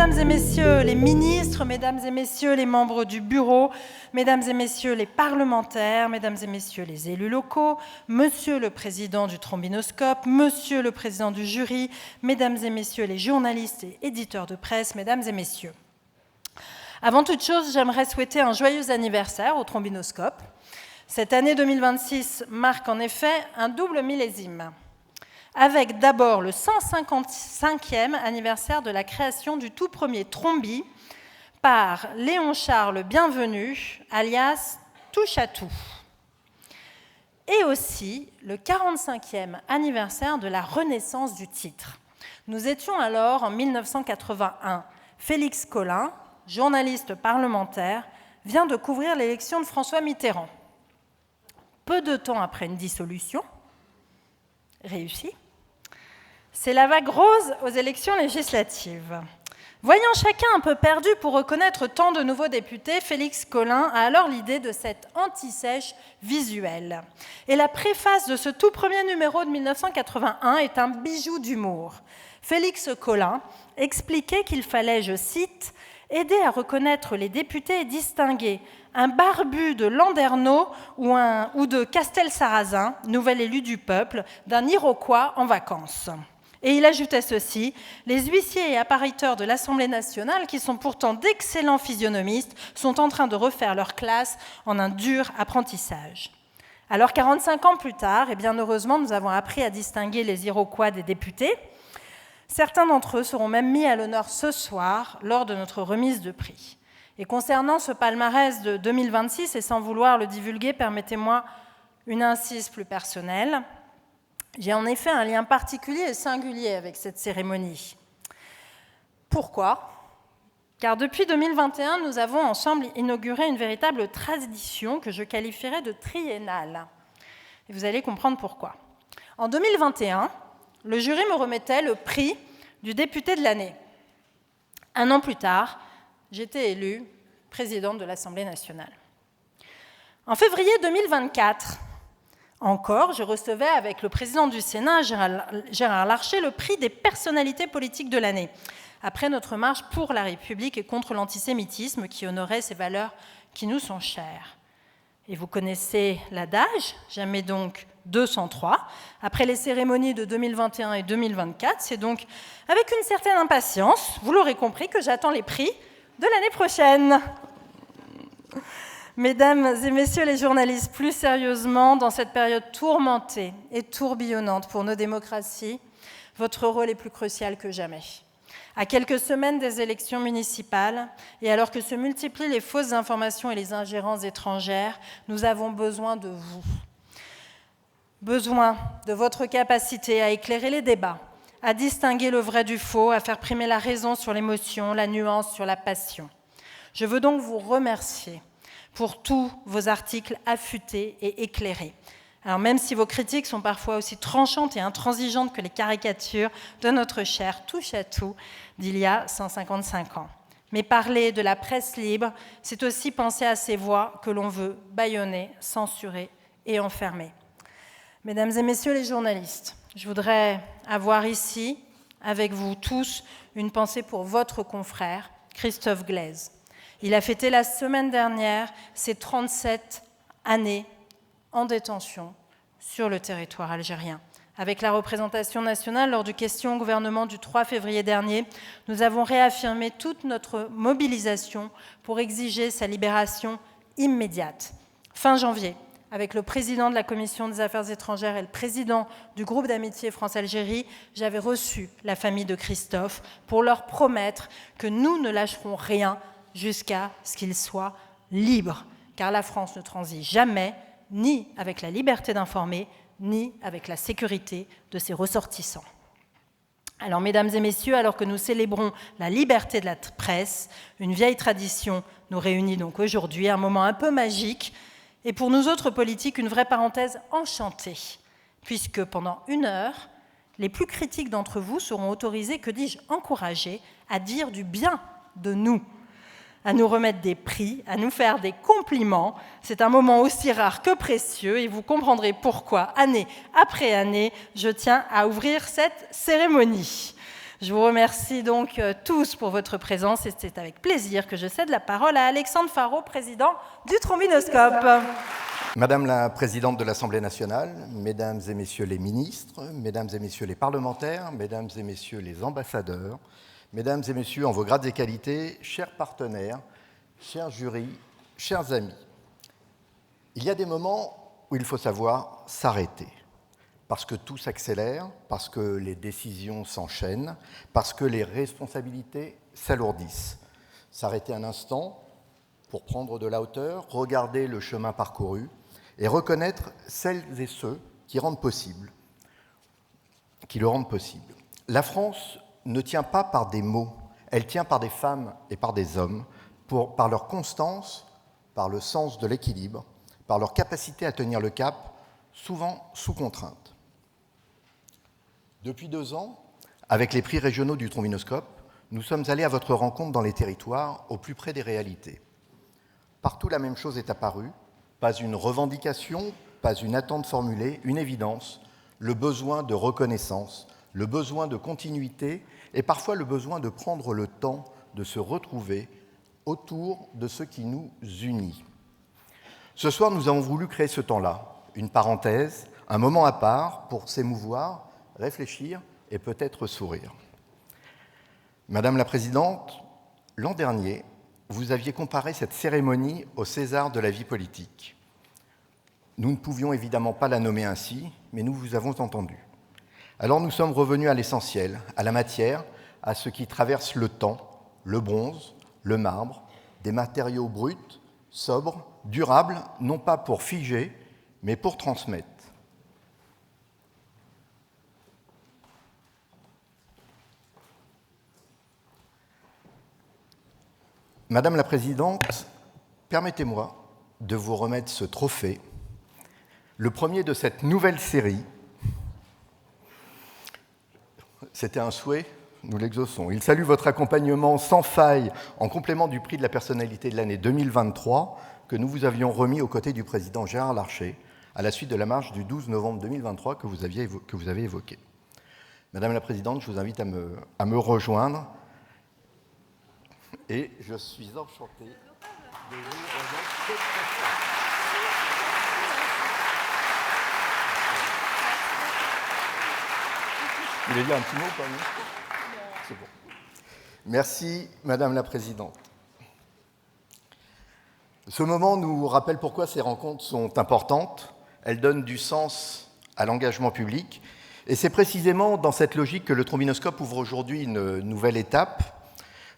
mesdames et messieurs les ministres, mesdames et messieurs les membres du bureau, mesdames et messieurs les parlementaires, mesdames et messieurs les élus locaux, monsieur le président du Trombinoscope, monsieur le président du jury, mesdames et messieurs les journalistes et éditeurs de presse, mesdames et messieurs. Avant toute chose, j'aimerais souhaiter un joyeux anniversaire au Trombinoscope. Cette année 2026 marque en effet un double millésime, avec d'abord le 155e anniversaire de la création du tout premier Trombi par Léon-Charles Bienvenu, alias Touche-à-tout, et aussi le 45e anniversaire de la renaissance du titre. Nous étions alors en 1981. Félix Collin, journaliste parlementaire, vient de couvrir l'élection de François Mitterrand. Peu de temps après une dissolution réussie, c'est la vague rose aux élections législatives. Voyant chacun un peu perdu pour reconnaître tant de nouveaux députés, Félix Collin a alors l'idée de cette anti-sèche visuelle. Et la préface de ce tout premier numéro de 1981 est un bijou d'humour. Félix Collin expliquait qu'il fallait, je cite, « aider à reconnaître les députés et distinguer un barbu de Landerneau ou de Castelsarrasin, nouvel élu du peuple, d'un Iroquois en vacances ». Et il ajoutait ceci, « Les huissiers et apparaiteurs de l'Assemblée nationale, qui sont pourtant d'excellents physionomistes, sont en train de refaire leur classe en un dur apprentissage. » Alors 45 ans plus tard, et bien heureusement, nous avons appris à distinguer les Iroquois des députés. Certains d'entre eux seront même mis à l'honneur ce soir lors de notre remise de prix. Et concernant ce palmarès de 2026, et sans vouloir le divulguer, permettez-moi une incise plus personnelle. J'ai en effet un lien particulier et singulier avec cette cérémonie. Pourquoi ? Car depuis 2021, nous avons ensemble inauguré une véritable tradition que je qualifierais de triennale. Et vous allez comprendre pourquoi. En 2021, le jury me remettait le prix du député de l'année. Un an plus tard, j'étais élue présidente de l'Assemblée nationale. En février 2024, encore, je recevais avec le président du Sénat, Gérard Larcher, le prix des personnalités politiques de l'année, après notre marche pour la République et contre l'antisémitisme qui honorait ces valeurs qui nous sont chères. Et vous connaissez l'adage, jamais donc 203. Après les cérémonies de 2021 et 2024, c'est donc avec une certaine impatience, vous l'aurez compris, que j'attends les prix de l'année prochaine. Mesdames et messieurs les journalistes, plus sérieusement, dans cette période tourmentée et tourbillonnante pour nos démocraties, votre rôle est plus crucial que jamais. À quelques semaines des élections municipales, et alors que se multiplient les fausses informations et les ingérences étrangères, nous avons besoin de vous. Besoin de votre capacité à éclairer les débats, à distinguer le vrai du faux, à faire primer la raison sur l'émotion, la nuance sur la passion. Je veux donc vous remercier pour tous vos articles affûtés et éclairés. Alors même si vos critiques sont parfois aussi tranchantes et intransigeantes que les caricatures de notre cher Touche-à-tout d'il y a 155 ans. Mais parler de la presse libre, c'est aussi penser à ces voix que l'on veut bâillonner, censurer et enfermer. Mesdames et messieurs les journalistes, je voudrais avoir ici, avec vous tous, une pensée pour votre confrère, Christophe Glaise. Il a fêté la semaine dernière ses 37 années en détention sur le territoire algérien. Avec la représentation nationale, lors du question au gouvernement du 3 février dernier, nous avons réaffirmé toute notre mobilisation pour exiger sa libération immédiate. Fin janvier, avec le président de la Commission des Affaires étrangères et le président du groupe d'amitié France-Algérie, j'avais reçu la famille de Christophe pour leur promettre que nous ne lâcherons rien jusqu'à ce qu'il soit libre, car la France ne transige jamais, ni avec la liberté d'informer, ni avec la sécurité de ses ressortissants. Alors, mesdames et messieurs, alors que nous célébrons la liberté de la presse, une vieille tradition nous réunit donc aujourd'hui, un moment un peu magique, et pour nous autres politiques, une vraie parenthèse enchantée, puisque pendant 1 heure, les plus critiques d'entre vous seront autorisés, que dis-je, encouragés, à dire du bien de nous, à nous remettre des prix, à nous faire des compliments. C'est un moment aussi rare que précieux et vous comprendrez pourquoi, année après année, je tiens à ouvrir cette cérémonie. Je vous remercie donc tous pour votre présence et c'est avec plaisir que je cède la parole à Alexandre Farreau, président du Trombinoscope. Madame la Présidente de l'Assemblée nationale, Mesdames et Messieurs les ministres, Mesdames et Messieurs les parlementaires, Mesdames et Messieurs les ambassadeurs, Mesdames et Messieurs en vos grades et qualités, chers partenaires, chers jurys, chers amis, il y a des moments où il faut savoir s'arrêter. Parce que tout s'accélère, parce que les décisions s'enchaînent, parce que les responsabilités s'alourdissent. S'arrêter un instant pour prendre de la hauteur, regarder le chemin parcouru et reconnaître celles et ceux qui le rendent possible. La France ne tient pas par des mots, elle tient par des femmes et par des hommes, par leur constance, par le sens de l'équilibre, par leur capacité à tenir le cap, souvent sous contrainte. Depuis 2 ans, avec les prix régionaux du Trombinoscope, nous sommes allés à votre rencontre dans les territoires, au plus près des réalités. Partout, la même chose est apparue, pas une revendication, pas une attente formulée, une évidence, le besoin de reconnaissance, le besoin de continuité et parfois le besoin de prendre le temps de se retrouver autour de ce qui nous unit. Ce soir, nous avons voulu créer ce temps-là, une parenthèse, un moment à part pour s'émouvoir, réfléchir et peut-être sourire. Madame la Présidente, l'an dernier, vous aviez comparé cette cérémonie au César de la vie politique. Nous ne pouvions évidemment pas la nommer ainsi, mais nous vous avons entendu. Alors nous sommes revenus à l'essentiel, à la matière, à ce qui traverse le temps, le bronze, le marbre, des matériaux bruts, sobres, durables, non pas pour figer, mais pour transmettre. Madame la Présidente, permettez-moi de vous remettre ce trophée, le premier de cette nouvelle série. C'était un souhait, nous l'exauçons. Il salue votre accompagnement sans faille en complément du prix de la personnalité de l'année 2023 que nous vous avions remis aux côtés du président Gérard Larcher à la suite de la marche du 12 novembre 2023 que vous avez évoquée. Madame la Présidente, je vous invite à me rejoindre. Et je suis enchanté de vous remettre cette prestation. Vous voulez dire un petit mot quand même ? C'est bon. Merci, Madame la Présidente. Ce moment nous rappelle pourquoi ces rencontres sont importantes. Elles donnent du sens à l'engagement public. Et c'est précisément dans cette logique que le Trombinoscope ouvre aujourd'hui une nouvelle étape.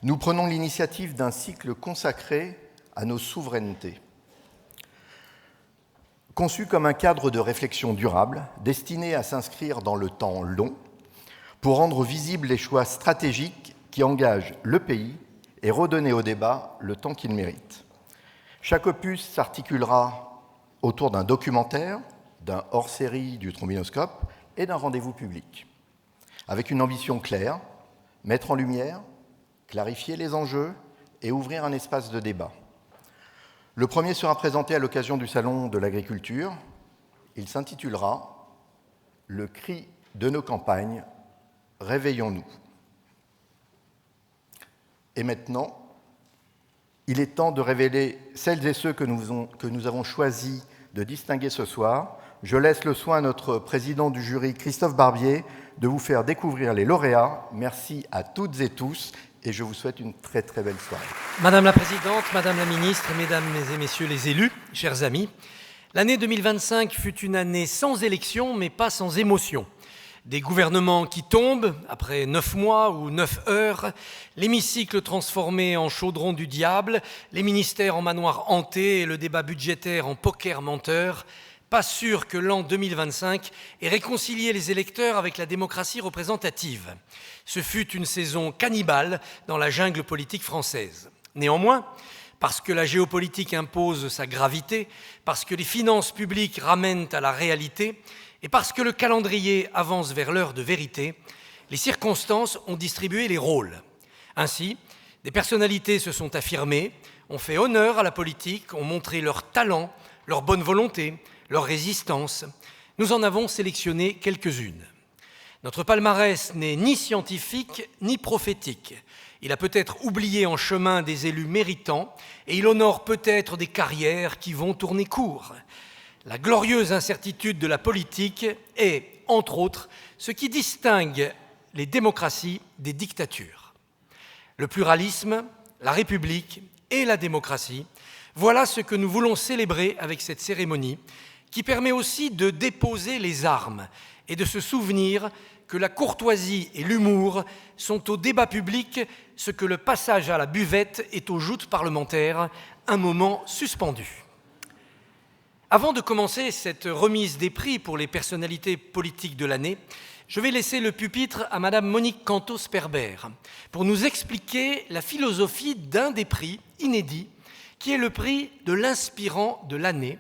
Nous prenons l'initiative d'un cycle consacré à nos souverainetés. Conçu comme un cadre de réflexion durable, destiné à s'inscrire dans le temps long, pour rendre visibles les choix stratégiques qui engagent le pays et redonner au débat le temps qu'il mérite. Chaque opus s'articulera autour d'un documentaire, d'un hors-série du Trombinoscope et d'un rendez-vous public, avec une ambition claire, mettre en lumière, clarifier les enjeux et ouvrir un espace de débat. Le premier sera présenté à l'occasion du Salon de l'Agriculture. Il s'intitulera « Le cri de nos campagnes, réveillons-nous ». Et maintenant, il est temps de révéler celles et ceux que nous avons choisi de distinguer ce soir. Je laisse le soin à notre président du jury, Christophe Barbier, de vous faire découvrir les lauréats. Merci à toutes et tous. Et je vous souhaite une très très belle soirée. Madame la Présidente, Madame la Ministre, Mesdames et Messieurs les élus, chers amis, l'année 2025 fut une année sans élection, mais pas sans émotion. Des gouvernements qui tombent, après 9 mois ou 9 heures, l'hémicycle transformé en chaudron du diable, les ministères en manoir hanté et le débat budgétaire en poker menteur. Pas sûr que l'an 2025 ait réconcilié les électeurs avec la démocratie représentative. Ce fut une saison cannibale dans la jungle politique française. Néanmoins, parce que la géopolitique impose sa gravité, parce que les finances publiques ramènent à la réalité et parce que le calendrier avance vers l'heure de vérité, les circonstances ont distribué les rôles. Ainsi, des personnalités se sont affirmées, ont fait honneur à la politique, ont montré leur talent, leur bonne volonté, leur résistance. Nous en avons sélectionné quelques-unes. Notre palmarès n'est ni scientifique ni prophétique. Il a peut-être oublié en chemin des élus méritants et il honore peut-être des carrières qui vont tourner court. La glorieuse incertitude de la politique est, entre autres, ce qui distingue les démocraties des dictatures. Le pluralisme, la République et la démocratie, voilà ce que nous voulons célébrer avec cette cérémonie, qui permet aussi de déposer les armes et de se souvenir que la courtoisie et l'humour sont au débat public ce que le passage à la buvette est aux joutes parlementaires, un moment suspendu. Avant de commencer cette remise des prix pour les personnalités politiques de l'année, je vais laisser le pupitre à Madame Monique Cantos-Perber pour nous expliquer la philosophie d'un des prix inédits, qui est le prix de l'inspirant de l'année.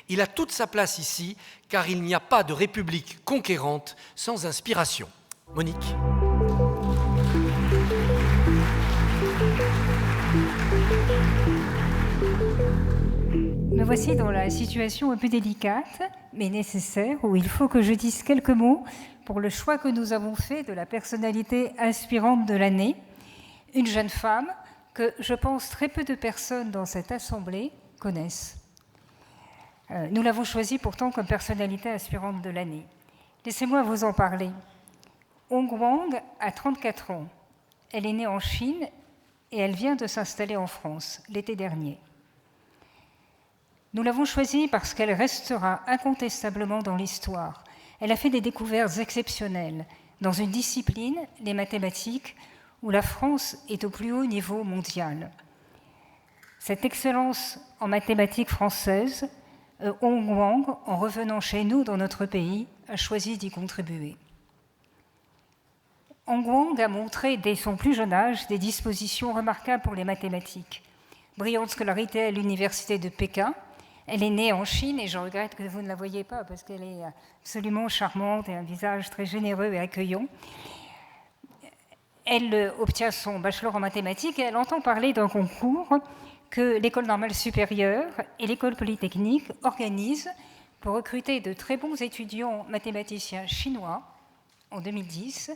Il a toute sa place ici, car il n'y a pas de république conquérante sans inspiration. Monique. Me voici dans la situation un peu délicate, mais nécessaire, où il faut que je dise quelques mots pour le choix que nous avons fait de la personnalité inspirante de l'année, une jeune femme que je pense très peu de personnes dans cette assemblée connaissent. Nous l'avons choisie pourtant comme personnalité inspirante de l'année. Laissez-moi vous en parler. Hong Wang a 34 ans. Elle est née en Chine et elle vient de s'installer en France l'été dernier. Nous l'avons choisie parce qu'elle restera incontestablement dans l'histoire. Elle a fait des découvertes exceptionnelles dans une discipline, les mathématiques, où la France est au plus haut niveau mondial. Cette excellence en mathématiques françaises, Hong Wang, en revenant chez nous dans notre pays, a choisi d'y contribuer. Hong Wang a montré dès son plus jeune âge des dispositions remarquables pour les mathématiques. Brillante scolarité à l'université de Pékin. Elle est née en Chine et je regrette que vous ne la voyez pas parce qu'elle est absolument charmante et un visage très généreux et accueillant. Elle obtient son bachelor en mathématiques et elle entend parler d'un concours que l'École normale supérieure et l'École polytechnique organisent pour recruter de très bons étudiants mathématiciens chinois en 2010,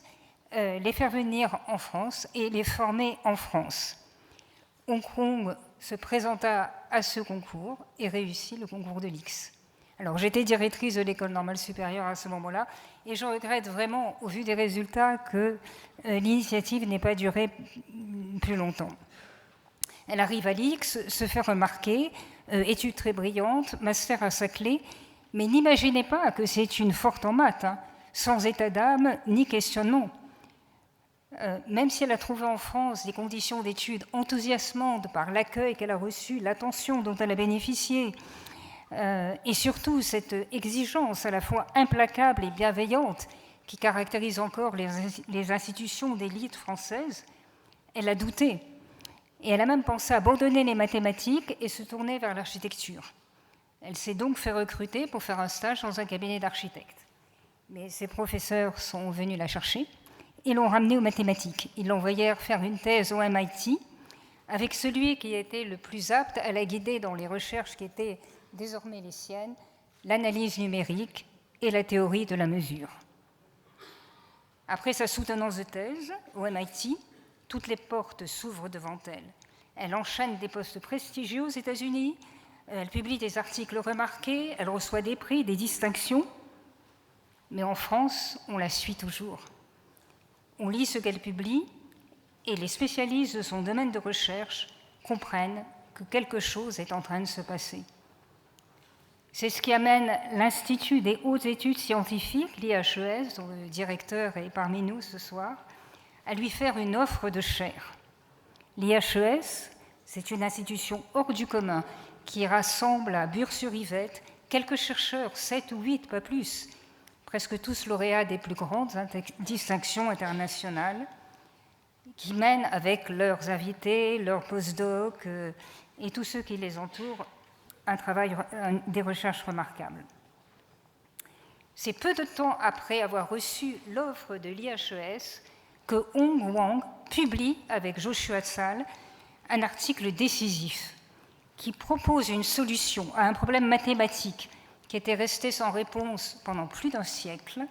les faire venir en France et les former en France. Hong Kong se présenta à ce concours et réussit le concours de l'X. Alors j'étais directrice de l'École normale supérieure à ce moment-là et je regrette vraiment, au vu des résultats, que l'initiative n'ait pas duré plus longtemps. Elle arrive à l'X, se fait remarquer, études très brillantes, master à sa clé, mais n'imaginez pas que c'est une forte en maths, sans état d'âme ni questionnement. Même si elle a trouvé en France des conditions d'études enthousiasmantes par l'accueil qu'elle a reçu, l'attention dont elle a bénéficié, et surtout cette exigence à la fois implacable et bienveillante qui caractérise encore les institutions d'élite françaises, elle a douté. Et elle a même pensé abandonner les mathématiques et se tourner vers l'architecture. Elle s'est donc fait recruter pour faire un stage dans un cabinet d'architecte. Mais ses professeurs sont venus la chercher et l'ont ramenée aux mathématiques. Ils l'envoyèrent faire une thèse au MIT avec celui qui était le plus apte à la guider dans les recherches qui étaient désormais les siennes, l'analyse numérique et la théorie de la mesure. Après sa soutenance de thèse au MIT, toutes les portes s'ouvrent devant elle. Elle enchaîne des postes prestigieux aux États-Unis, elle publie des articles remarqués, elle reçoit des prix, des distinctions, mais en France, on la suit toujours. On lit ce qu'elle publie et les spécialistes de son domaine de recherche comprennent que quelque chose est en train de se passer. C'est ce qui amène l'Institut des hautes études scientifiques, l'IHES, dont le directeur est parmi nous ce soir, à lui faire une offre de chaire. L'IHES, c'est une institution hors du commun qui rassemble à Bure-sur-Yvette quelques chercheurs, 7 ou 8, pas plus, presque tous lauréats des plus grandes distinctions internationales, qui mènent avec leurs invités, leurs postdocs et tous ceux qui les entourent des recherches remarquables. C'est peu de temps après avoir reçu l'offre de l'IHES que Hong Wang publie avec Joshua Tsal un article décisif qui propose une solution à un problème mathématique qui était resté sans réponse pendant plus d'un siècle,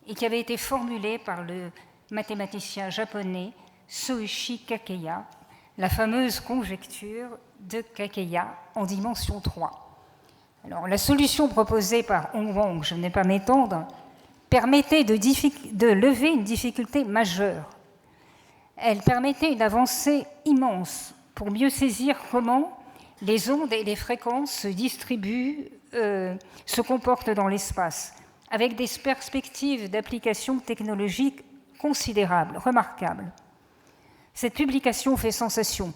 et qui avait été formulée par le mathématicien japonais Soichi Kakeya, la fameuse conjecture de Kakeya en dimension 3. Alors, la solution proposée par Hong Wang, je ne vais pas m'étendre, permettait de lever une difficulté majeure. Elle permettait une avancée immense pour mieux saisir comment les ondes et les fréquences se distribuent, se comportent dans l'espace, avec des perspectives d'application technologique considérables, remarquables. Cette publication fait sensation.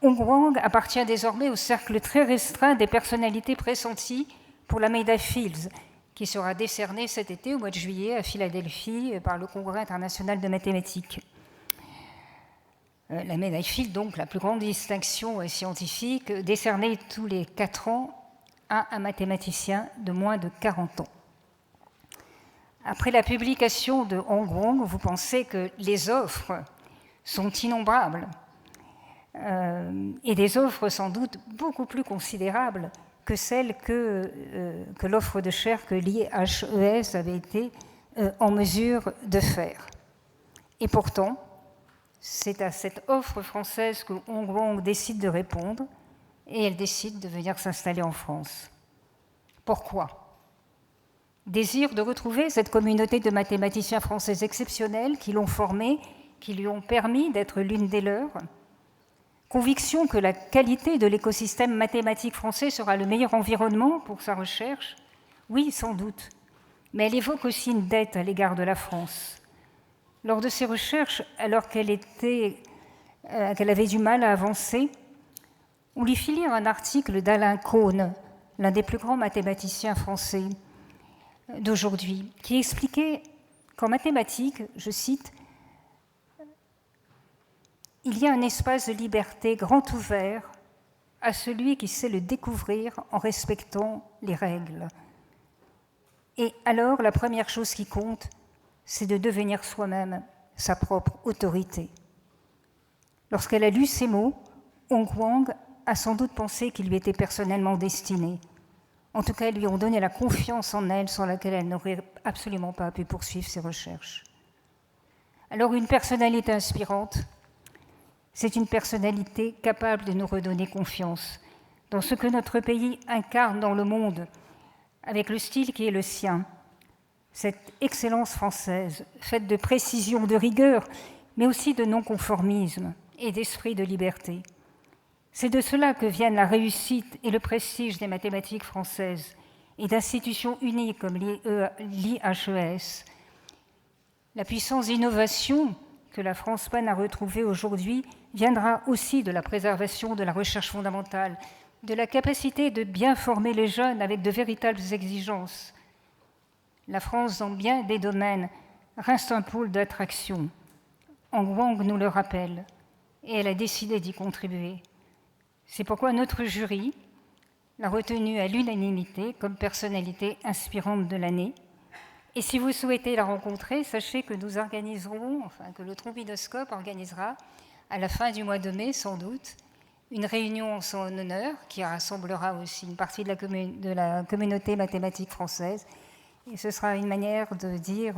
Hong Wang appartient désormais au cercle très restreint des personnalités pressenties pour la médaille Fields, qui sera décernée cet été, au mois de juillet, à Philadelphie, par le Congrès international de mathématiques. La médaille Fields, donc la plus grande distinction scientifique, décernée tous les 4 ans à un mathématicien de moins de 40 ans. Après la publication de Hong Wang, vous pensez que les offres sont innombrables, et des offres sans doute beaucoup plus considérables que celles que l'offre de chaire que l'IHES avait été en mesure de faire. Et pourtant, c'est à cette offre française que Hong Wang décide de répondre, et elle décide de venir s'installer en France. Pourquoi ? Désir de retrouver cette communauté de mathématiciens français exceptionnels qui l'ont formée, qui lui ont permis d'être l'une des leurs. Conviction que la qualité de l'écosystème mathématique français sera le meilleur environnement pour sa recherche. Oui, sans doute. Mais elle évoque aussi une dette à l'égard de la France. Lors de ses recherches, alors qu'elle avait du mal à avancer, on lui fit lire un article d'Alain Caunes, l'un des plus grands mathématiciens français d'aujourd'hui, qui expliquait qu'en mathématiques, je cite, « Il y a un espace de liberté grand ouvert à celui qui sait le découvrir en respectant les règles. Et alors, la première chose qui compte, c'est de devenir soi-même sa propre autorité. » Lorsqu'elle a lu ces mots, Hong Wang a sans doute pensé qu'ils lui étaient personnellement destinés. En tout cas, elles lui ont donné la confiance en elle sans laquelle elle n'aurait absolument pas pu poursuivre ses recherches. Alors, une personnalité inspirante, c'est une personnalité capable de nous redonner confiance dans ce que notre pays incarne dans le monde, avec le style qui est le sien, cette excellence française, faite de précision, de rigueur, mais aussi de non-conformisme et d'esprit de liberté. C'est de cela que viennent la réussite et le prestige des mathématiques françaises et d'institutions uniques comme l'IHES. La puissance d'innovation que la France peine à retrouver aujourd'hui viendra aussi de la préservation de la recherche fondamentale, de la capacité de bien former les jeunes avec de véritables exigences. La France, dans bien des domaines, reste un pôle d'attraction. Hong Wang nous le rappelle, et elle a décidé d'y contribuer. C'est pourquoi notre jury l'a retenue à l'unanimité comme personnalité inspirante de l'année. Et si vous souhaitez la rencontrer, sachez que nous organiserons, que le Trombinoscope organisera, à la fin du mois de mai sans doute, une réunion en son honneur qui rassemblera aussi une partie de la communauté mathématique française. Et ce sera une manière de dire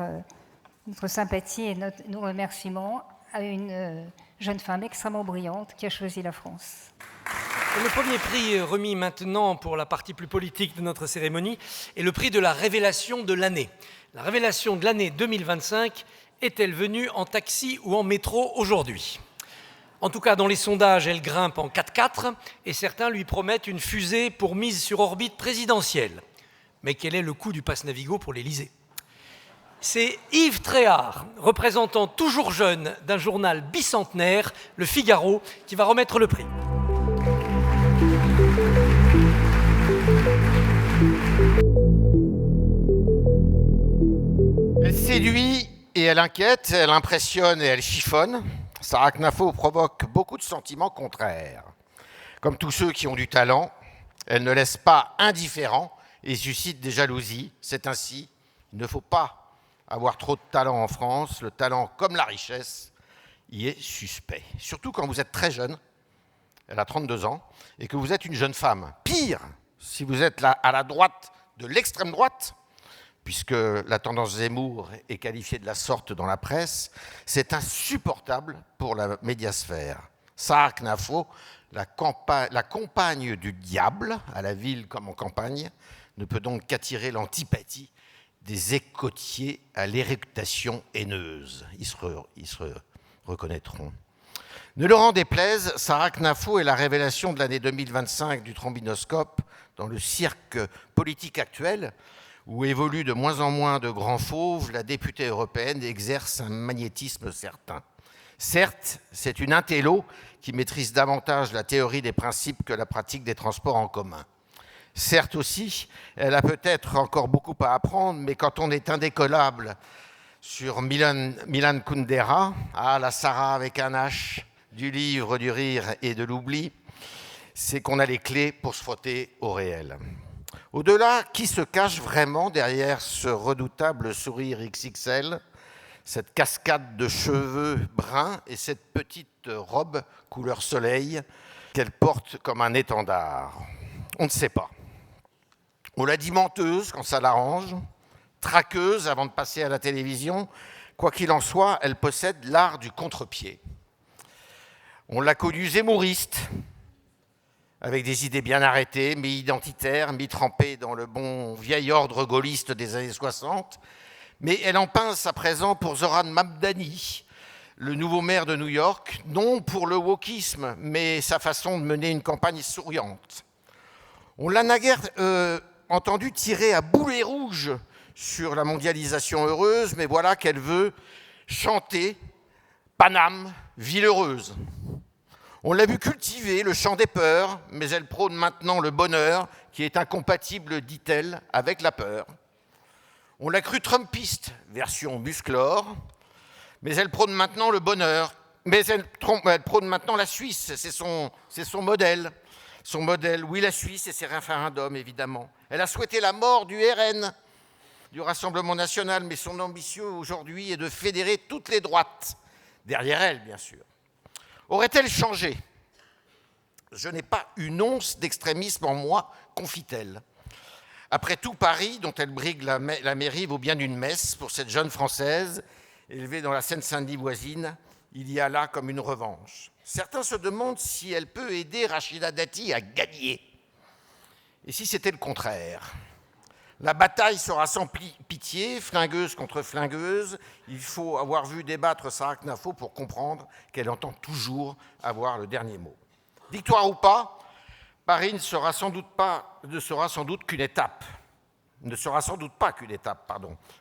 notre sympathie et nos remerciements à une jeune femme extrêmement brillante qui a choisi la France. Le premier prix remis maintenant pour la partie plus politique de notre cérémonie est le prix de la révélation de l'année. La révélation de l'année 2025 est-elle venue en taxi ou en métro aujourd'hui ? En tout cas, dans les sondages, elle grimpe en 4x4 et certains lui promettent une fusée pour mise sur orbite présidentielle. Mais quel est le coût du pass Navigo pour l'Élysée ? C'est Yves Tréhard, représentant toujours jeune d'un journal bicentenaire, Le Figaro, qui va remettre le prix. Elle séduit et elle inquiète, elle impressionne et elle chiffonne. Sarah Knafo provoque beaucoup de sentiments contraires. Comme tous ceux qui ont du talent, elle ne laisse pas indifférent et suscite des jalousies. C'est ainsi, il ne faut pas avoir trop de talent en France. Le talent, comme la richesse, y est suspect. Surtout quand vous êtes très jeune, elle a 32 ans, et que vous êtes une jeune femme. Pire, si vous êtes là à la droite de l'extrême droite, puisque la tendance Zemmour est qualifiée de la sorte dans la presse, c'est insupportable pour la médiasphère. Sarah Knafo, la compagne du diable, à la ville comme en campagne, ne peut donc qu'attirer l'antipathie des écotiers à l'éructation haineuse. Ils se reconnaîtront. Ne leur en déplaise, Sarah Knafo est la révélation de l'année 2025 du trombinoscope dans le cirque politique actuel, où évolue de moins en moins de grands fauves, la députée européenne exerce un magnétisme certain. Certes, c'est une intello qui maîtrise davantage la théorie des principes que la pratique des transports en commun. Certes aussi, elle a peut-être encore beaucoup à apprendre, mais quand on est indécollable sur Milan Kundera, la Sarah avec un H, du livre, du rire et de l'oubli, c'est qu'on a les clés pour se frotter au réel. Au-delà, qui se cache vraiment derrière ce redoutable sourire XXL, cette cascade de cheveux bruns et cette petite robe couleur soleil qu'elle porte comme un étendard? On ne sait pas. On l'a dit menteuse quand ça l'arrange, traqueuse avant de passer à la télévision. Quoi qu'il en soit, elle possède l'art du contre-pied. On l'a connue zémouriste, avec des idées bien arrêtées, mi-identitaires, mi-trempées dans le bon vieil ordre gaulliste des années 60. Mais elle en pince à présent pour Zoran Mamdani, le nouveau maire de New York, non pour le wokisme, mais sa façon de mener une campagne souriante. On l'a naguère entendu tirer à boulet rouge sur la mondialisation heureuse, mais voilà qu'elle veut chanter Paname, ville heureuse. On l'a vu cultiver le chant des peurs, mais elle prône maintenant le bonheur, qui est incompatible, dit-elle, avec la peur. On l'a cru trumpiste, version musclore, mais elle prône maintenant le bonheur. Mais elle prône maintenant la Suisse, c'est son modèle. Son modèle, oui, la Suisse et ses référendums, évidemment. Elle a souhaité la mort du RN, du Rassemblement national, mais son ambition aujourd'hui est de fédérer toutes les droites, derrière elle, bien sûr. Aurait-elle changé? Je n'ai pas une once d'extrémisme en moi, confie-t-elle. Après tout, Paris, dont elle brigue la mairie, vaut bien une messe pour cette jeune Française, élevée dans la Seine-Saint-Denis voisine. Il y a là comme une revanche. Certains se demandent si elle peut aider Rachida Dati à gagner. Et si c'était le contraire? La bataille sera sans pitié, flingueuse contre flingueuse. Il faut avoir vu débattre Sarah Knafo pour comprendre qu'elle entend toujours avoir le dernier mot. Victoire ou pas, Paris ne sera sans doute pas qu'une étape.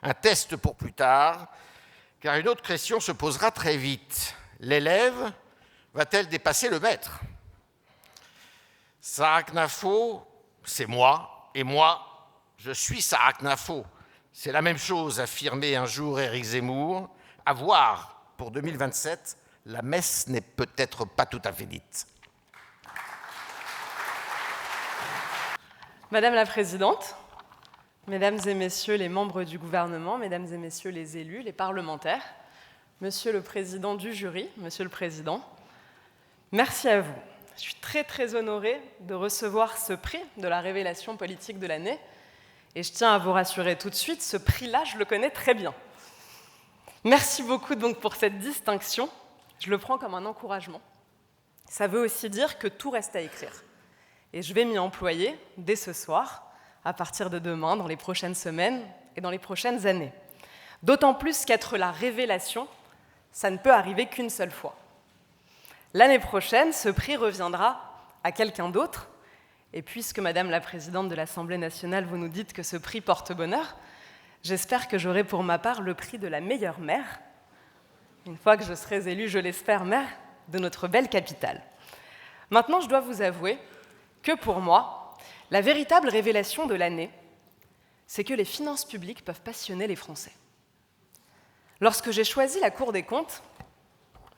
Un test pour plus tard, car une autre question se posera très vite. L'élève va-t-elle dépasser le maître? Sarah Knafo, c'est moi, et moi, je suis Sarah Knafo. C'est la même chose, affirmait un jour Éric Zemmour. À voir, pour 2027, la messe n'est peut-être pas tout à fait dite. Madame la Présidente, Mesdames et Messieurs les membres du gouvernement, Mesdames et Messieurs les élus, les parlementaires, Monsieur le Président du jury, Monsieur le Président, merci à vous. Je suis très très honorée de recevoir ce prix de la révélation politique de l'année. Et je tiens à vous rassurer tout de suite, ce prix-là, je le connais très bien. Merci beaucoup donc pour cette distinction. Je le prends comme un encouragement. Ça veut aussi dire que tout reste à écrire. Et je vais m'y employer dès ce soir, à partir de demain, dans les prochaines semaines et dans les prochaines années. D'autant plus qu'être la révélation, ça ne peut arriver qu'une seule fois. L'année prochaine, ce prix reviendra à quelqu'un d'autre. Et puisque, Madame la Présidente de l'Assemblée nationale, vous nous dites que ce prix porte bonheur, j'espère que j'aurai pour ma part le prix de la meilleure maire, une fois que je serai élue, je l'espère, maire de notre belle capitale. Maintenant, je dois vous avouer que pour moi, la véritable révélation de l'année, c'est que les finances publiques peuvent passionner les Français. Lorsque j'ai choisi la Cour des comptes,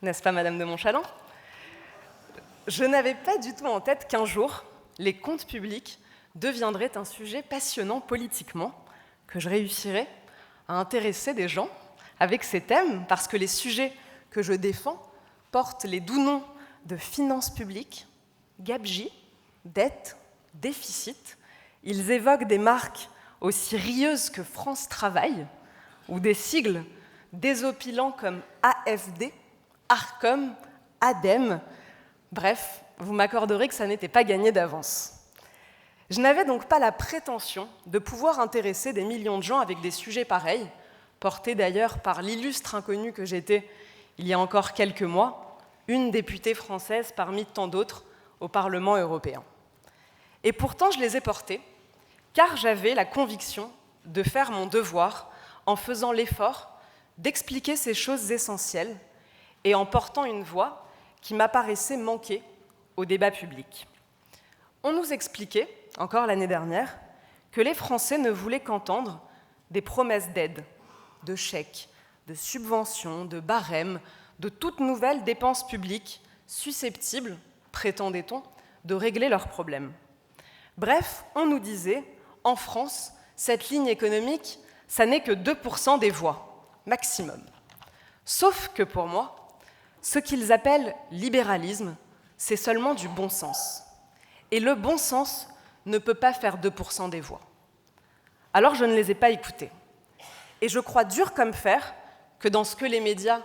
n'est-ce pas, Madame de Montchalin, je n'avais pas du tout en tête qu'un jour, les comptes publics deviendraient un sujet passionnant politiquement, que je réussirais à intéresser des gens avec ces thèmes, parce que les sujets que je défends portent les doux noms de finances publiques, gabegie, dette, déficit. Ils évoquent des marques aussi rieuse que France Travail, ou des sigles désopilants comme AFD, ARCOM, ADEME. Bref, vous m'accorderez que ça n'était pas gagné d'avance. Je n'avais donc pas la prétention de pouvoir intéresser des millions de gens avec des sujets pareils, portés d'ailleurs par l'illustre inconnue que j'étais il y a encore quelques mois, une députée française parmi tant d'autres au Parlement européen. Et pourtant, je les ai portés, car j'avais la conviction de faire mon devoir en faisant l'effort d'expliquer ces choses essentielles et en portant une voix qui m'apparaissait manquer au débat public. On nous expliquait, encore l'année dernière, que les Français ne voulaient qu'entendre des promesses d'aide, de chèques, de subventions, de barèmes, de toute nouvelle dépense publique susceptible, prétendait-on, de régler leurs problèmes. Bref, on nous disait, en France, cette ligne économique, ça n'est que 2% des voix, maximum. Sauf que pour moi, ce qu'ils appellent libéralisme, c'est seulement du bon sens. Et le bon sens ne peut pas faire 2% des voix. Alors je ne les ai pas écoutés. Et je crois dur comme fer que dans ce que les médias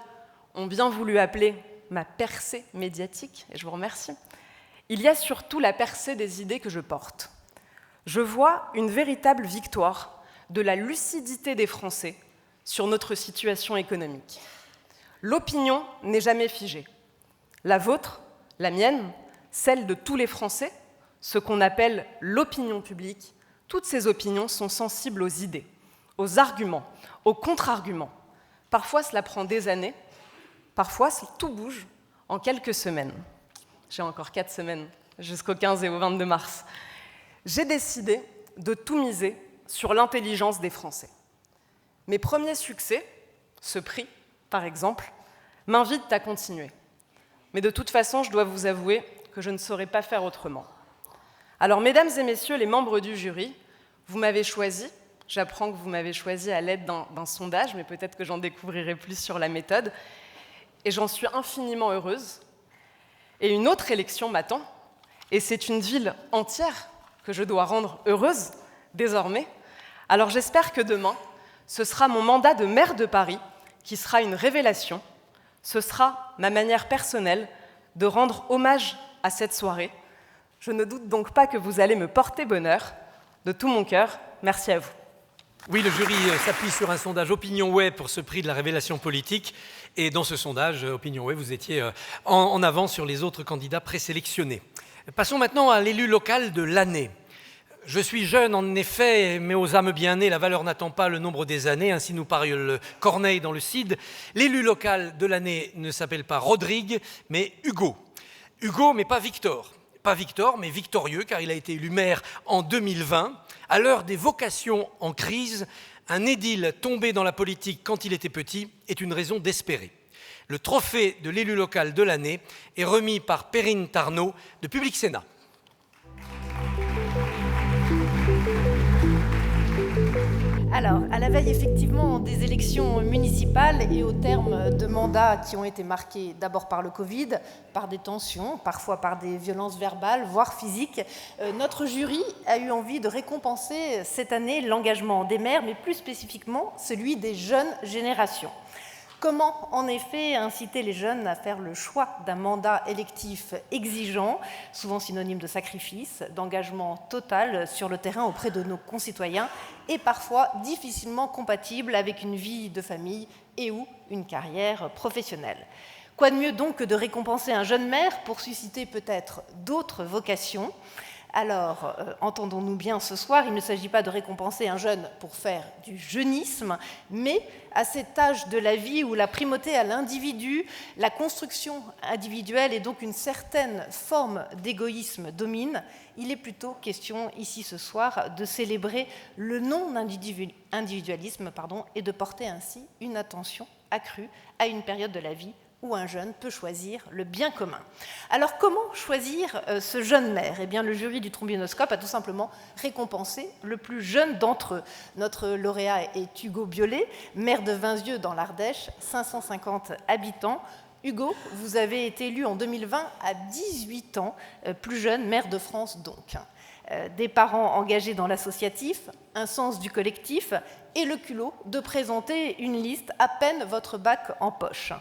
ont bien voulu appeler ma percée médiatique, et je vous remercie, il y a surtout la percée des idées que je porte. Je vois une véritable victoire de la lucidité des Français sur notre situation économique. L'opinion n'est jamais figée. La vôtre, la mienne, celle de tous les Français, ce qu'on appelle l'opinion publique, toutes ces opinions sont sensibles aux idées, aux arguments, aux contre-arguments. Parfois, cela prend des années, parfois, tout bouge en quelques semaines. J'ai encore 4 semaines, jusqu'au 15 et au 22 mars. J'ai décidé de tout miser sur l'intelligence des Français. Mes premiers succès, ce prix, par exemple, m'invitent à continuer. Mais de toute façon, je dois vous avouer que je ne saurais pas faire autrement. Alors, mesdames et messieurs les membres du jury, vous m'avez choisi. J'apprends que vous m'avez choisi à l'aide d'un sondage, mais peut-être que j'en découvrirai plus sur la méthode. Et j'en suis infiniment heureuse. Et une autre élection m'attend, et c'est une ville entière que je dois rendre heureuse, désormais. Alors j'espère que demain, ce sera mon mandat de maire de Paris qui sera une révélation. Ce sera ma manière personnelle de rendre hommage à cette soirée. Je ne doute donc pas que vous allez me porter bonheur. De tout mon cœur, merci à vous. Oui, le jury s'appuie sur un sondage OpinionWay pour ce prix de la révélation politique. Et dans ce sondage, OpinionWay, vous étiez en avance sur les autres candidats présélectionnés. Passons maintenant à l'élu local de l'année. Je suis jeune, en effet, mais aux âmes bien nées, la valeur n'attend pas le nombre des années. Ainsi nous parle Corneille dans le Cid. L'élu local de l'année ne s'appelle pas Rodrigue, mais Hugo. Hugo, mais pas Victor. Pas Victor, mais victorieux, car il a été élu maire en 2020. À l'heure des vocations en crise, un édile tombé dans la politique quand il était petit est une raison d'espérer. Le trophée de l'élu local de l'année est remis par Perrine Tarnot de Public Sénat. Alors, à la veille effectivement des élections municipales et au terme de mandats qui ont été marqués d'abord par le Covid, par des tensions, parfois par des violences verbales, voire physiques, notre jury a eu envie de récompenser cette année l'engagement des maires, mais plus spécifiquement celui des jeunes générations. Comment, en effet, inciter les jeunes à faire le choix d'un mandat électif exigeant, souvent synonyme de sacrifice, d'engagement total sur le terrain auprès de nos concitoyens et parfois difficilement compatible avec une vie de famille et ou une carrière professionnelle. Quoi de mieux donc que de récompenser un jeune maire pour susciter peut-être d'autres vocations ? Alors, entendons-nous bien ce soir, il ne s'agit pas de récompenser un jeune pour faire du jeunisme, mais à cet âge de la vie où la primauté à l'individu, la construction individuelle et donc une certaine forme d'égoïsme domine, il est plutôt question ici ce soir de célébrer le non-individualisme et de porter ainsi une attention accrue à une période de la vie où un jeune peut choisir le bien commun. Alors, comment choisir ce jeune maire ? Eh bien, le jury du Trombinoscope a tout simplement récompensé le plus jeune d'entre eux. Notre lauréat est Hugo Biolay, maire de Vinzieux dans l'Ardèche, 550 habitants. Hugo, vous avez été élu en 2020 à 18 ans, plus jeune maire de France donc. des parents engagés dans l'associatif, un sens du collectif et le culot de présenter une liste à peine votre bac en poche.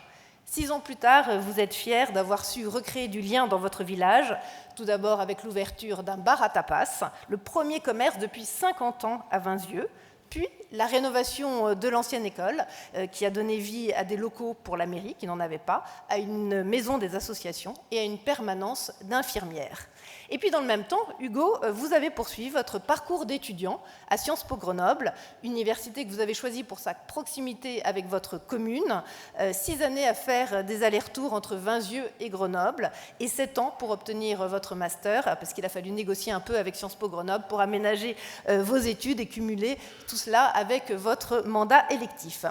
6 ans plus tard, vous êtes fiers d'avoir su recréer du lien dans votre village, tout d'abord avec l'ouverture d'un bar à tapas, le premier commerce depuis 50 ans à Vinzieux, puis la rénovation de l'ancienne école, qui a donné vie à des locaux pour la mairie, qui n'en avait pas, à une maison des associations et à une permanence d'infirmières. Et puis dans le même temps, Hugo, vous avez poursuivi votre parcours d'étudiant à Sciences Po Grenoble, université que vous avez choisie pour sa proximité avec votre commune, 6 années à faire des allers-retours entre Vinzieux et Grenoble, et 7 ans pour obtenir votre master, parce qu'il a fallu négocier un peu avec Sciences Po Grenoble pour aménager vos études et cumuler tout cela avec votre mandat électif.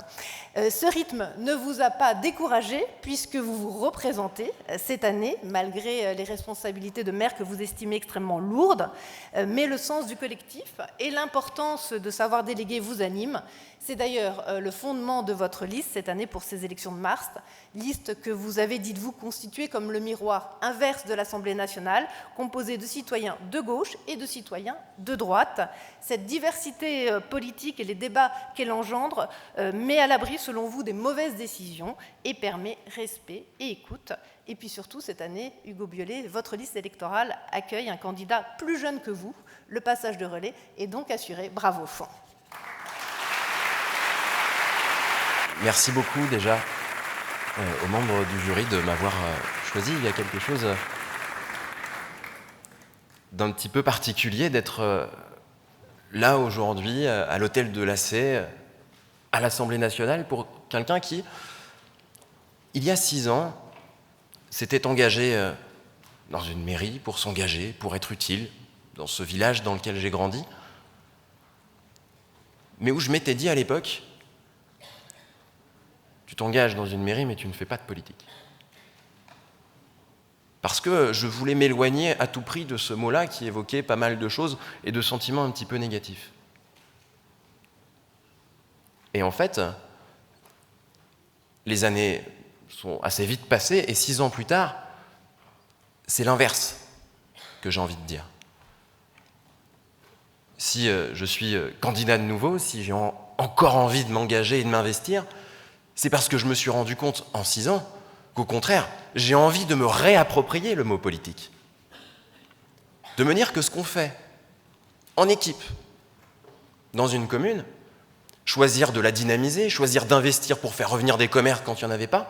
Ce rythme ne vous a pas découragé, puisque vous vous représentez cette année, malgré les responsabilités de maire que vous estimez extrêmement lourdes, mais le sens du collectif et l'importance de savoir déléguer vous animent. C'est d'ailleurs le fondement de votre liste cette année pour ces élections de mars, liste que vous avez, dites-vous, constituée comme le miroir inverse de l'Assemblée nationale, composée de citoyens de gauche et de citoyens de droite. Cette diversité politique et les débats qu'elle engendre met à l'abri, selon vous, des mauvaises décisions et permet respect et écoute. Et puis surtout, cette année, Hugo Biolay, votre liste électorale accueille un candidat plus jeune que vous. Le passage de relais est donc assuré. Bravo. Merci beaucoup déjà aux membres du jury de m'avoir choisi. Il y a quelque chose d'un petit peu particulier d'être là aujourd'hui à l'hôtel de l'AC, à l'Assemblée nationale, pour quelqu'un qui, il y a 6 ans, s'était engagé dans une mairie pour s'engager, pour être utile dans ce village dans lequel j'ai grandi, mais où je m'étais dit à l'époque: tu t'engages dans une mairie, mais tu ne fais pas de politique. Parce que je voulais m'éloigner à tout prix de ce mot-là qui évoquait pas mal de choses et de sentiments un petit peu négatifs. Et en fait, les années sont assez vite passées, et 6 ans plus tard, c'est l'inverse que j'ai envie de dire. Si je suis candidat de nouveau, si j'ai encore envie de m'engager et de m'investir, c'est parce que je me suis rendu compte en 6 ans qu'au contraire, j'ai envie de me réapproprier le mot politique. De me dire que ce qu'on fait en équipe, dans une commune, choisir de la dynamiser, choisir d'investir pour faire revenir des commerces quand il n'y en avait pas,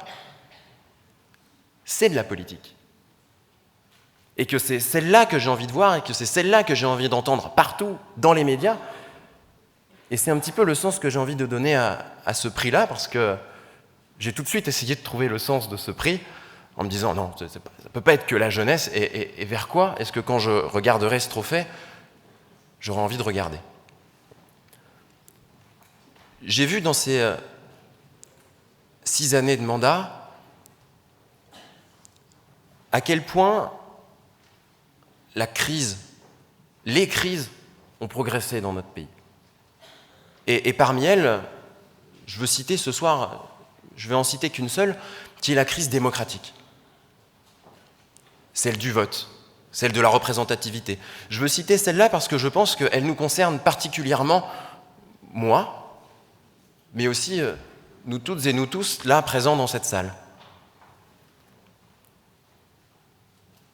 c'est de la politique. Et que c'est celle-là que j'ai envie de voir et que c'est celle-là que j'ai envie d'entendre partout dans les médias. Et c'est un petit peu le sens que j'ai envie de donner à ce prix-là, parce que j'ai tout de suite essayé de trouver le sens de ce prix en me disant non, ça ne peut pas être que la jeunesse, et vers quoi est-ce que quand je regarderai ce trophée, j'aurai envie de regarder. J'ai vu dans ces 6 années de mandat à quel point la crise, les crises ont progressé dans notre pays. Et parmi elles, je veux citer ce soir, je vais en citer qu'une seule, qui est la crise démocratique. Celle du vote, celle de la représentativité. Je veux citer celle-là parce que je pense qu'elle nous concerne particulièrement, moi, mais aussi nous toutes et nous tous, là, présents dans cette salle.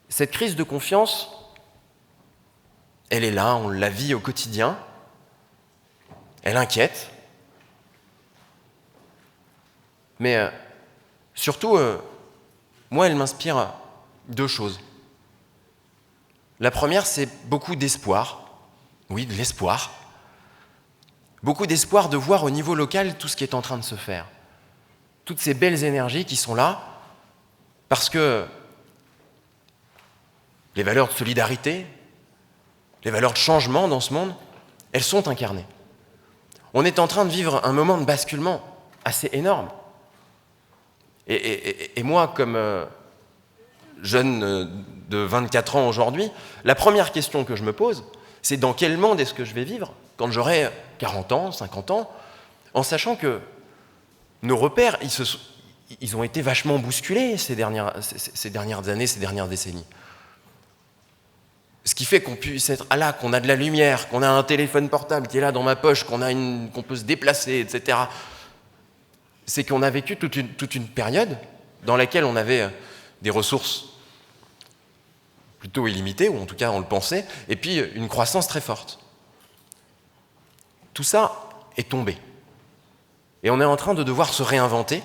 Cette crise de confiance, elle est là, on la vit au quotidien, elle inquiète, mais surtout, moi, elle m'inspire 2 choses. La première, c'est beaucoup d'espoir, oui, de l'espoir, beaucoup d'espoir de voir au niveau local tout ce qui est en train de se faire, toutes ces belles énergies qui sont là, parce que les valeurs de solidarité, les valeurs de changement dans ce monde, elles sont incarnées. On est en train de vivre un moment de basculement assez énorme. Et moi, comme jeune de 24 ans aujourd'hui, la première question que je me pose, c'est dans quel monde est-ce que je vais vivre quand j'aurai 40 ans, 50 ans, en sachant que nos repères, ils ont été vachement bousculés ces dernières années, ces dernières décennies. Ce qui fait qu'on puisse être là, qu'on a de la lumière, qu'on a un téléphone portable qui est là dans ma poche, qu'on peut se déplacer, etc. C'est qu'on a vécu toute une période dans laquelle on avait des ressources plutôt illimitées, ou en tout cas on le pensait, et puis une croissance très forte. Tout ça est tombé. Et on est en train de devoir se réinventer.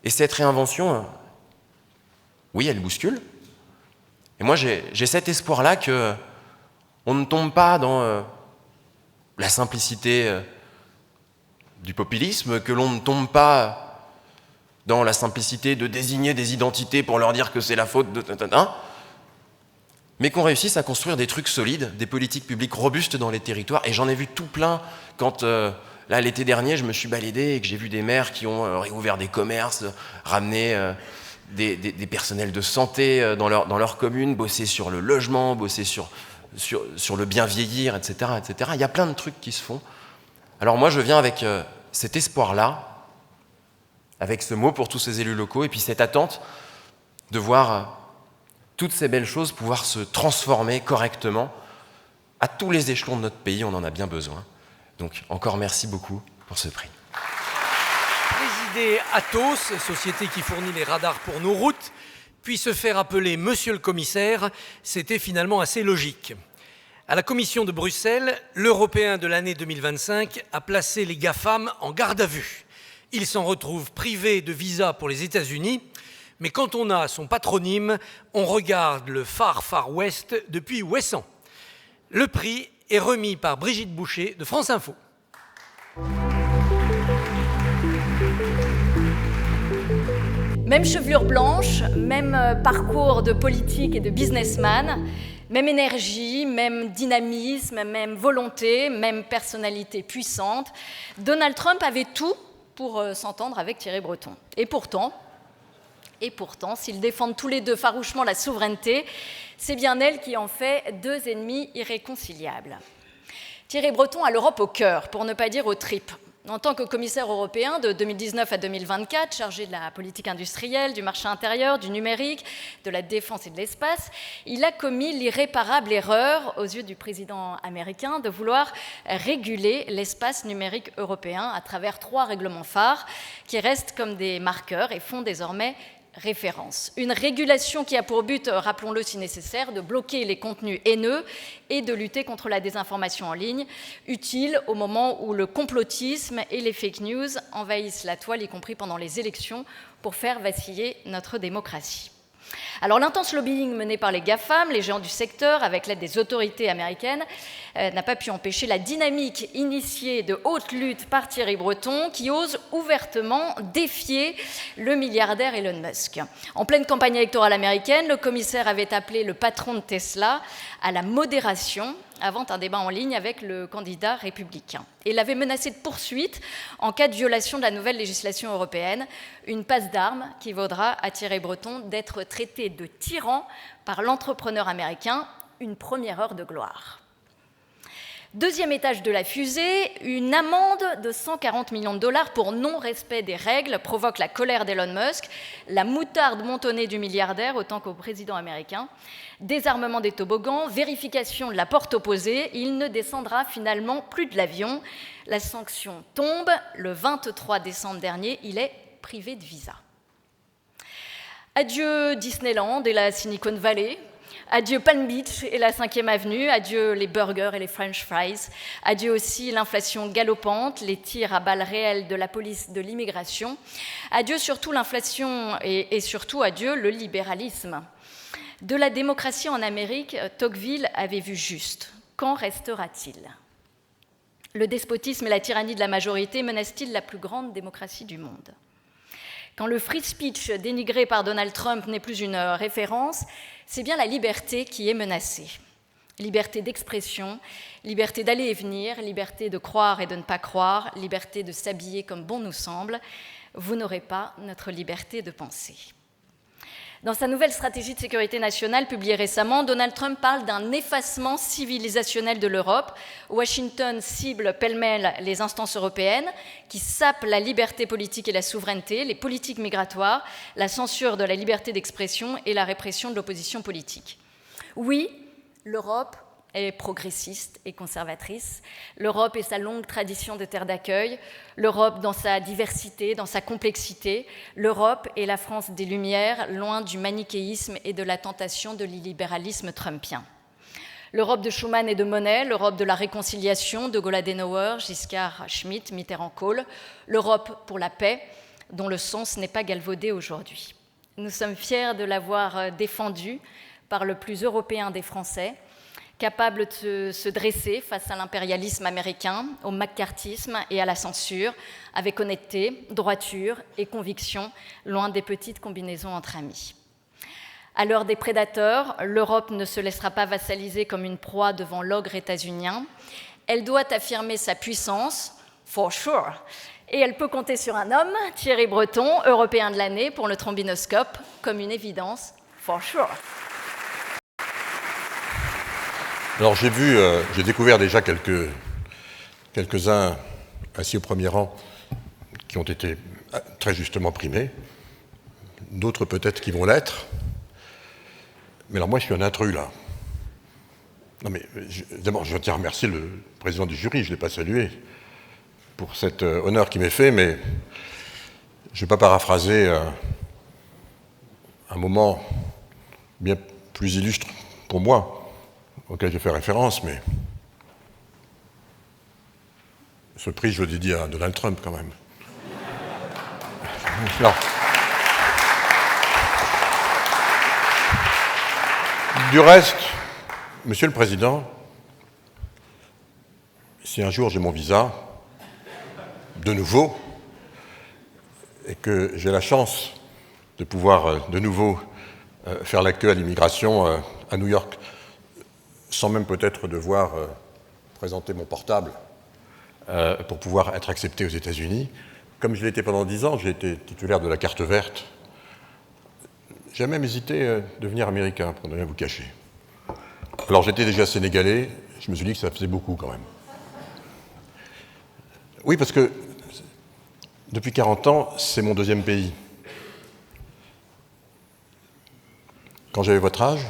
Et cette réinvention, oui, elle bouscule. Et moi, j'ai cet espoir-là qu'on ne tombe pas dans la simplicité du populisme, que l'on ne tombe pas dans la simplicité de désigner des identités pour leur dire que c'est la faute de... mais qu'on réussisse à construire des trucs solides, des politiques publiques robustes dans les territoires. Et j'en ai vu tout plein quand, là, l'été dernier, je me suis baladé et que j'ai vu des maires qui ont réouvert des commerces, ramené des personnels de santé dans leur commune, bosser sur le logement, bosser sur le bien vieillir, etc., etc. Il y a plein de trucs qui se font. Alors moi, je viens avec cet espoir-là, avec ce mot pour tous ces élus locaux, et puis cette attente de voir toutes ces belles choses pouvoir se transformer correctement à tous les échelons de notre pays. On en a bien besoin. Donc, encore merci beaucoup pour ce prix. Présider Atos, société qui fournit les radars pour nos routes, puis se faire appeler Monsieur le Commissaire, c'était finalement assez logique. À la Commission de Bruxelles, l'Européen de l'année 2025 a placé les GAFAM en garde à vue. Ils s'en retrouvent privés de visa pour les États-Unis, mais quand on a son patronyme, on regarde le Far West depuis Ouessant. Le prix est remis par Brigitte Boucher de France Info. Même chevelure blanche, même parcours de politique et de businessman, même énergie, même dynamisme, même volonté, même personnalité puissante. Donald Trump avait tout pour s'entendre avec Thierry Breton. Et pourtant, s'ils défendent tous les deux farouchement la souveraineté, c'est bien elle qui en fait deux ennemis irréconciliables. Thierry Breton a l'Europe au cœur, pour ne pas dire aux tripes. En tant que commissaire européen de 2019 à 2024, chargé de la politique industrielle, du marché intérieur, du numérique, de la défense et de l'espace, il a commis l'irréparable erreur, aux yeux du président américain, de vouloir réguler l'espace numérique européen à travers 3 règlements phares qui restent comme des marqueurs et font désormais référence. Une régulation qui a pour but, rappelons-le si nécessaire, de bloquer les contenus haineux et de lutter contre la désinformation en ligne, utile au moment où le complotisme et les fake news envahissent la toile, y compris pendant les élections, pour faire vaciller notre démocratie. Alors l'intense lobbying mené par les GAFAM, les géants du secteur, avec l'aide des autorités américaines, n'a pas pu empêcher la dynamique initiée de haute lutte par Thierry Breton, qui ose ouvertement défier le milliardaire Elon Musk. En pleine campagne électorale américaine, le commissaire avait appelé le patron de Tesla à la modération avant un débat en ligne avec le candidat républicain. Et l'avait menacé de poursuite en cas de violation de la nouvelle législation européenne, une passe d'armes qui vaudra à Thierry Breton d'être traité de tyran par l'entrepreneur américain, une première heure de gloire. Deuxième étage de la fusée, une amende de 140 millions de dollars pour non-respect des règles provoque la colère d'Elon Musk, la moutarde montonnée du milliardaire autant qu'au président américain, désarmement des toboggans, vérification de la porte opposée, il ne descendra finalement plus de l'avion. La sanction tombe, le 23 décembre dernier, il est privé de visa. Adieu Disneyland et la Silicon Valley. Adieu Palm Beach et la 5e avenue, adieu les burgers et les French fries, adieu aussi l'inflation galopante, les tirs à balles réelles de la police de l'immigration, adieu surtout l'inflation et surtout adieu le libéralisme. De la démocratie en Amérique, Tocqueville avait vu juste. Qu'en restera-t-il ? Le despotisme et la tyrannie de la majorité menacent-ils la plus grande démocratie du monde ? Quand le free speech dénigré par Donald Trump n'est plus une référence, c'est bien la liberté qui est menacée. Liberté d'expression, liberté d'aller et venir, liberté de croire et de ne pas croire, liberté de s'habiller comme bon nous semble. Vous n'aurez pas notre liberté de penser. Dans sa nouvelle stratégie de sécurité nationale publiée récemment, Donald Trump parle d'un effacement civilisationnel de l'Europe. Washington cible pêle-mêle les instances européennes qui sapent la liberté politique et la souveraineté, les politiques migratoires, la censure de la liberté d'expression et la répression de l'opposition politique. Oui, L'Europe est progressiste et conservatrice. L'Europe et sa longue tradition de terre d'accueil. L'Europe dans sa diversité, dans sa complexité. L'Europe et la France des Lumières, loin du manichéisme et de la tentation de l'illibéralisme trumpien. L'Europe de Schuman et de Monnet, l'Europe de la réconciliation, de Gaulle-Adenauer, Giscard, Schmitt, Mitterrand-Kohl. L'Europe pour la paix, dont le sens n'est pas galvaudé aujourd'hui. Nous sommes fiers de l'avoir défendue par le plus européen des Français, capable de se dresser face à l'impérialisme américain, au macartisme et à la censure, avec honnêteté, droiture et conviction, loin des petites combinaisons entre amis. À l'heure des prédateurs, l'Europe ne se laissera pas vassaliser comme une proie devant l'ogre états-unien. Elle doit affirmer sa puissance, for sure, et elle peut compter sur un homme, Thierry Breton, européen de l'année pour le trombinoscope, comme une évidence, for sure. Alors j'ai découvert déjà quelques-uns assis au premier rang qui ont été très justement primés, d'autres peut-être qui vont l'être. Mais alors moi je suis un intrus là. Non mais d'abord je tiens à remercier le président du jury, je ne l'ai pas salué pour cet honneur qui m'est fait, mais je ne vais pas paraphraser un moment bien plus illustre pour moi, auquel j'ai fait référence, mais ce prix, je le dédie à Donald Trump, quand même. Non. Du reste, Monsieur le Président, si un jour j'ai mon visa, de nouveau, et que j'ai la chance de pouvoir de nouveau faire la queue à l'immigration à New York, sans même peut-être devoir présenter mon portable pour pouvoir être accepté aux États-Unis. Comme je l'ai été pendant 10 ans, j'ai été titulaire de la carte verte. J'ai même hésité à devenir américain, pour ne rien vous cacher. Alors j'étais déjà sénégalais, je me suis dit que ça faisait beaucoup quand même. Oui, parce que depuis 40 ans, c'est mon deuxième pays. Quand j'avais votre âge,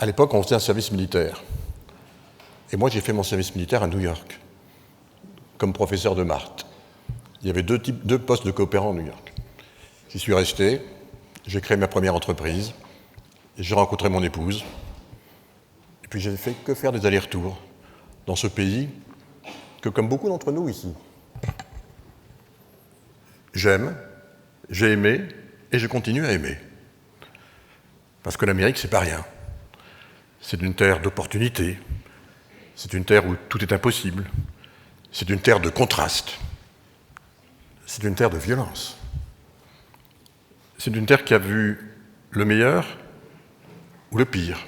à l'époque, on faisait un service militaire. Et moi, j'ai fait mon service militaire à New York, comme professeur de maths. Il y avait deux postes de coopérants à New York. J'y suis resté, j'ai créé ma première entreprise, et j'ai rencontré mon épouse. Et puis, j'ai fait que faire des allers-retours dans ce pays que, comme beaucoup d'entre nous ici, j'aime, j'ai aimé, et je continue à aimer. Parce que l'Amérique, c'est pas rien. C'est une terre d'opportunités, c'est une terre où tout est impossible, c'est une terre de contraste, c'est une terre de violence. C'est une terre qui a vu le meilleur ou le pire.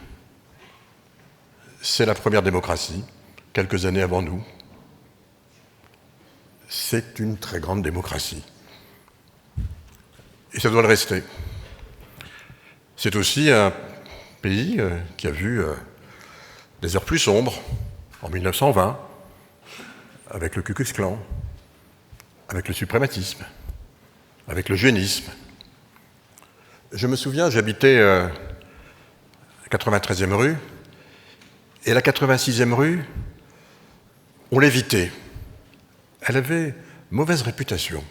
C'est la première démocratie, quelques années avant nous. C'est une très grande démocratie. Et ça doit le rester. C'est aussi un pays qui a vu des heures plus sombres, en 1920, avec le Ku Klux Klan, avec le suprématisme, avec le jeunisme. Je me souviens, j'habitais à la 93e rue, et la 86e rue, on l'évitait. Elle avait mauvaise réputation.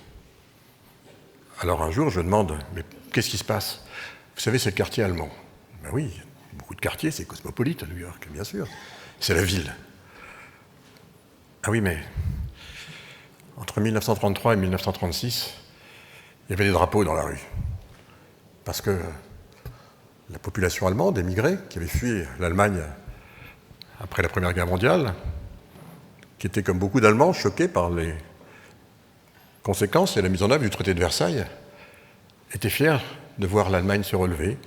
Alors un jour, je demande, mais qu'est-ce qui se passe ? Vous savez, c'est le quartier allemand. Ben oui, beaucoup de quartiers, c'est cosmopolite à New York, bien sûr. C'est la ville. Ah oui, mais entre 1933 et 1936, il y avait des drapeaux dans la rue. Parce que la population allemande, émigrée, qui avait fui l'Allemagne après la Première Guerre mondiale, qui était comme beaucoup d'Allemands choqués par les conséquences et la mise en œuvre du traité de Versailles, était fiers de voir l'Allemagne se relever.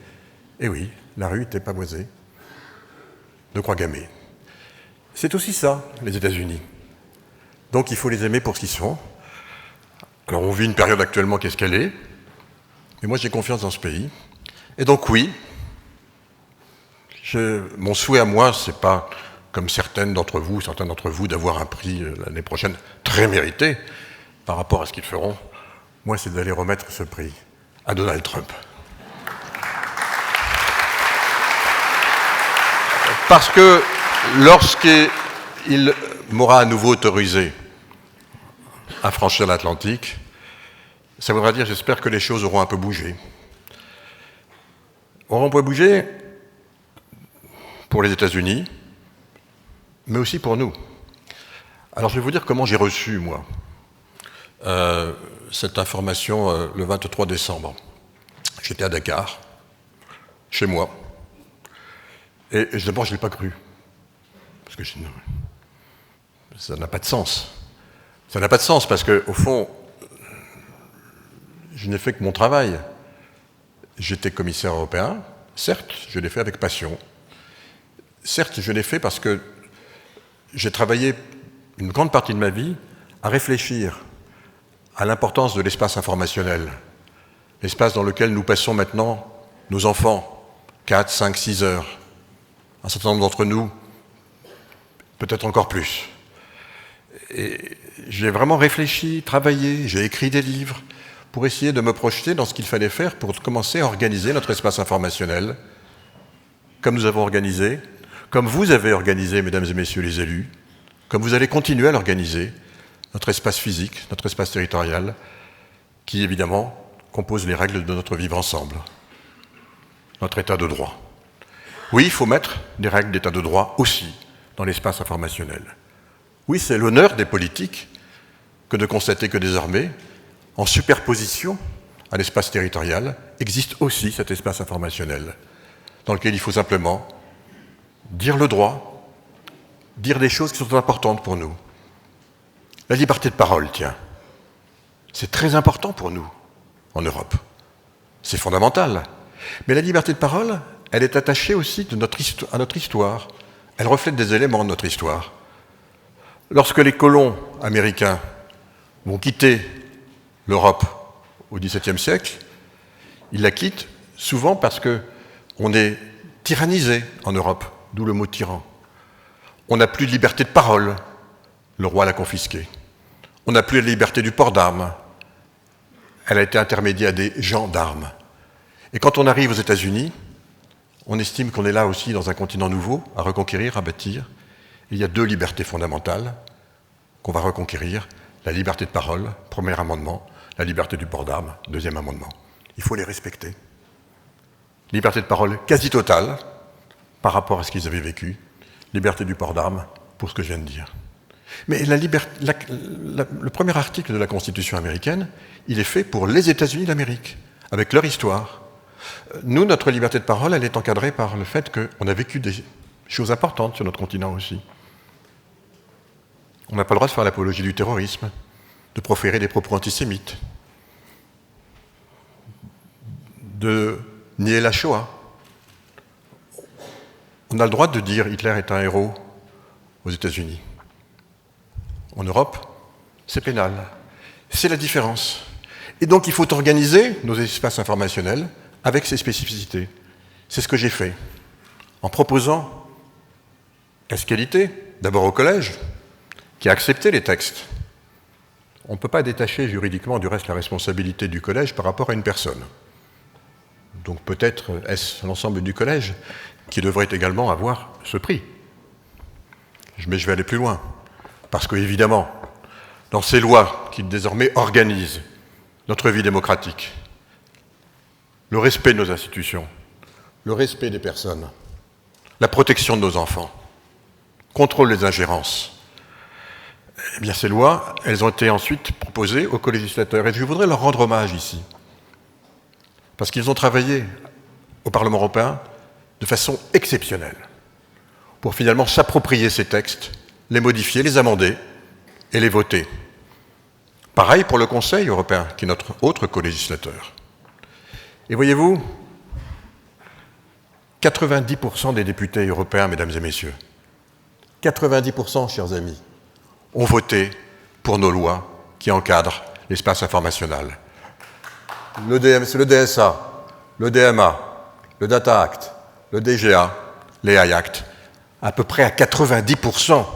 Et oui, la rue était pavoisée de croix gammées. C'est aussi ça, les États-Unis. Donc il faut les aimer pour ce qu'ils sont. Alors on vit une période actuellement qu'est-ce qu'elle est, mais moi j'ai confiance dans ce pays. Et donc oui, mon souhait à moi, c'est pas comme certains d'entre vous, d'avoir un prix l'année prochaine très mérité par rapport à ce qu'ils feront. Moi, c'est d'aller remettre ce prix à Donald Trump. Parce que lorsqu'il m'aura à nouveau autorisé à franchir l'Atlantique, ça voudra dire, j'espère, que les choses auront un peu bougé. Auront un peu bougé pour les États-Unis, mais aussi pour nous. Alors je vais vous dire comment j'ai reçu, moi, cette information le 23 décembre. J'étais à Dakar, chez moi, et d'abord je ne l'ai pas cru. Parce que ça n'a pas de sens. Ça n'a pas de sens parce qu'au fond, je n'ai fait que mon travail. J'étais commissaire européen, certes, je l'ai fait avec passion. Certes, je l'ai fait parce que j'ai travaillé une grande partie de ma vie à réfléchir à l'importance de l'espace informationnel, l'espace dans lequel nous passons maintenant nos enfants, 4, 5, 6 heures. Un certain nombre d'entre nous, peut-être encore plus. Et j'ai vraiment réfléchi, travaillé, j'ai écrit des livres pour essayer de me projeter dans ce qu'il fallait faire pour commencer à organiser notre espace informationnel, comme nous avons organisé, comme vous avez organisé, mesdames et messieurs les élus, comme vous allez continuer à l'organiser, notre espace physique, notre espace territorial, qui évidemment compose les règles de notre vivre ensemble, notre état de droit. Oui, il faut mettre des règles d'état de droit aussi dans l'espace informationnel. Oui, c'est l'honneur des politiques que de constater que désormais, en superposition à l'espace territorial, existe aussi cet espace informationnel, dans lequel il faut simplement dire le droit, dire des choses qui sont importantes pour nous. La liberté de parole, tiens, c'est très important pour nous, en Europe. C'est fondamental. Mais la liberté de parole, elle est attachée aussi à notre histoire. Elle reflète des éléments de notre histoire. Lorsque les colons américains vont quitter l'Europe au XVIIe siècle, ils la quittent souvent parce qu'on est tyrannisé en Europe, d'où le mot tyran. On n'a plus de liberté de parole, le roi l'a confisquée. On n'a plus la liberté du port d'armes, elle a été intermédiée à des gens d'armes. Et quand on arrive aux États-Unis, on estime qu'on est là aussi dans un continent nouveau, à reconquérir, à bâtir. Il y a 2 libertés fondamentales qu'on va reconquérir, la liberté de parole, premier amendement, la liberté du port d'armes, deuxième amendement. Il faut les respecter. Liberté de parole quasi totale par rapport à ce qu'ils avaient vécu, liberté du port d'armes pour ce que je viens de dire. Mais le premier article de la Constitution américaine, il est fait pour les États-Unis d'Amérique, avec leur histoire. Nous, notre liberté de parole, elle est encadrée par le fait qu'on a vécu des choses importantes sur notre continent aussi. On n'a pas le droit de faire l'apologie du terrorisme, de proférer des propos antisémites, de nier la Shoah. On a le droit de dire Hitler est un héros aux États-Unis. En Europe, c'est pénal. C'est la différence. Et donc il faut organiser nos espaces informationnels avec ces spécificités. C'est ce que j'ai fait, en proposant Esqualité, d'abord au collège, qui a accepté les textes. On ne peut pas détacher juridiquement du reste la responsabilité du collège par rapport à une personne. Donc peut-être est-ce l'ensemble du collège qui devrait également avoir ce prix. Mais je vais aller plus loin, parce qu'évidemment, dans ces lois qui désormais organisent notre vie démocratique, le respect de nos institutions, le respect des personnes, la protection de nos enfants, contrôle des ingérences, eh bien ces lois, elles ont été ensuite proposées aux co-législateurs. Et je voudrais leur rendre hommage ici, parce qu'ils ont travaillé au Parlement européen de façon exceptionnelle pour finalement s'approprier ces textes, les modifier, les amender et les voter. Pareil pour le Conseil européen, qui est notre autre co-législateur. Et voyez-vous, 90% des députés européens, mesdames et messieurs, 90%, chers amis, ont voté pour nos lois qui encadrent l'espace informationnel. Le DSA, le DMA, le Data Act, le DGA, les AI Act, à peu près à 90%.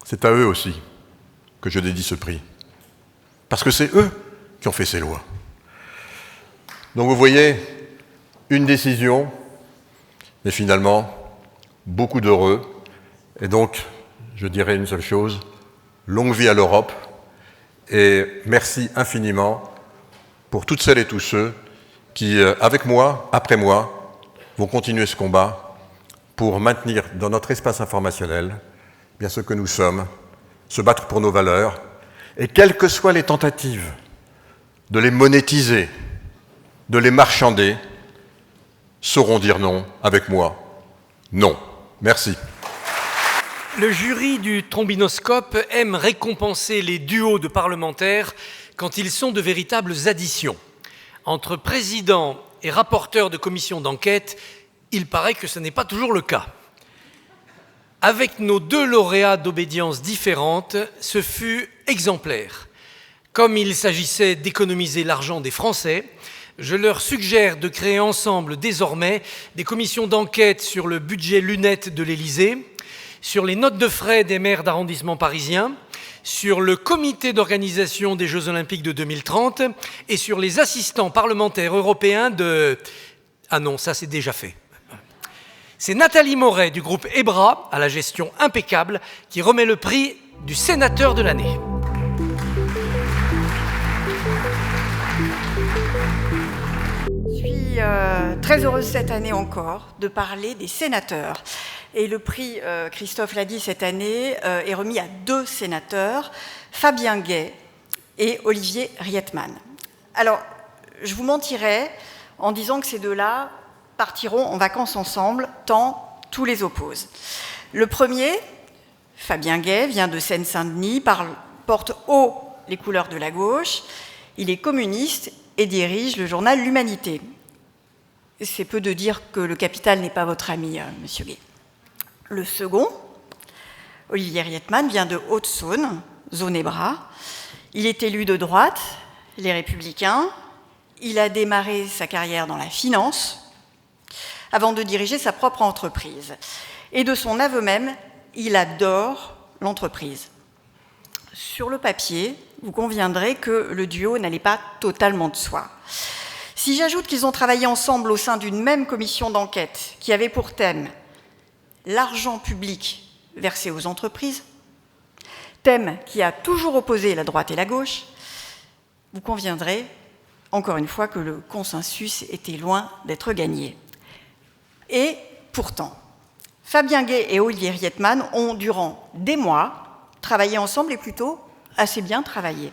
C'est à eux aussi que je dédie ce prix. Parce que c'est eux qui ont fait ces lois. Donc vous voyez, une décision mais finalement, beaucoup d'heureux. Et donc, je dirais une seule chose, longue vie à l'Europe, et merci infiniment pour toutes celles et tous ceux qui, avec moi, après moi, vont continuer ce combat pour maintenir dans notre espace informationnel bien ce que nous sommes, se battre pour nos valeurs, et quelles que soient les tentatives de les monétiser, de les marchander, sauront dire non avec moi. Non. Merci. Le jury du Trombinoscope aime récompenser les duos de parlementaires quand ils sont de véritables additions. Entre président et rapporteur de commission d'enquête, il paraît que ce n'est pas toujours le cas. Avec nos deux lauréats d'obédience différentes, ce fut exemplaire. Comme il s'agissait d'économiser l'argent des Français, je leur suggère de créer ensemble désormais des commissions d'enquête sur le budget lunettes de l'Élysée, sur les notes de frais des maires d'arrondissement parisiens, sur le comité d'organisation des Jeux Olympiques de 2030 et sur les assistants parlementaires européens de... Ah non, ça c'est déjà fait. C'est Nathalie Moret du groupe EBRA, à la gestion impeccable, qui remet le prix du sénateur de l'année. Je suis très heureuse cette année encore de parler des sénateurs. Et le prix, Christophe l'a dit cette année, est remis à deux sénateurs, Fabien Gay et Olivier Rietmann. Alors, je vous mentirais en disant que ces deux-là partiront en vacances ensemble, tant tous les opposent. Le premier, Fabien Gay, vient de Seine-Saint-Denis, porte haut les couleurs de la gauche, il est communiste et dirige le journal L'Humanité. C'est peu de dire que le capital n'est pas votre ami, monsieur Gay. Le second, Olivier Rietmann, vient de Haute-Saône, zone EBRA. Il est élu de droite, les Républicains. Il a démarré sa carrière dans la finance avant de diriger sa propre entreprise. Et de son aveu même, il adore l'entreprise. Sur le papier, vous conviendrez que le duo n'allait pas totalement de soi. Si j'ajoute qu'ils ont travaillé ensemble au sein d'une même commission d'enquête qui avait pour thème l'argent public versé aux entreprises, thème qui a toujours opposé la droite et la gauche, vous conviendrez, encore une fois, que le consensus était loin d'être gagné. Et pourtant, Fabien Gay et Olivier Rietmann ont, durant des mois, travaillé ensemble et plutôt assez bien travaillé.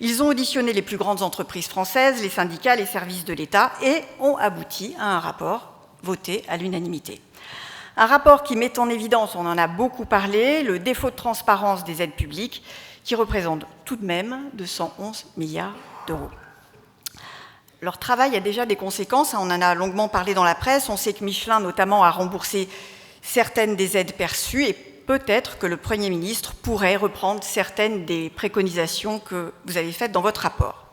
Ils ont auditionné les plus grandes entreprises françaises, les syndicats, les services de l'État et ont abouti à un rapport voté à l'unanimité. Un rapport qui met en évidence, on en a beaucoup parlé, le défaut de transparence des aides publiques, qui représente tout de même 211 milliards d'euros. Leur travail a déjà des conséquences, on en a longuement parlé dans la presse, on sait que Michelin notamment a remboursé certaines des aides perçues et peut-être que le Premier ministre pourrait reprendre certaines des préconisations que vous avez faites dans votre rapport.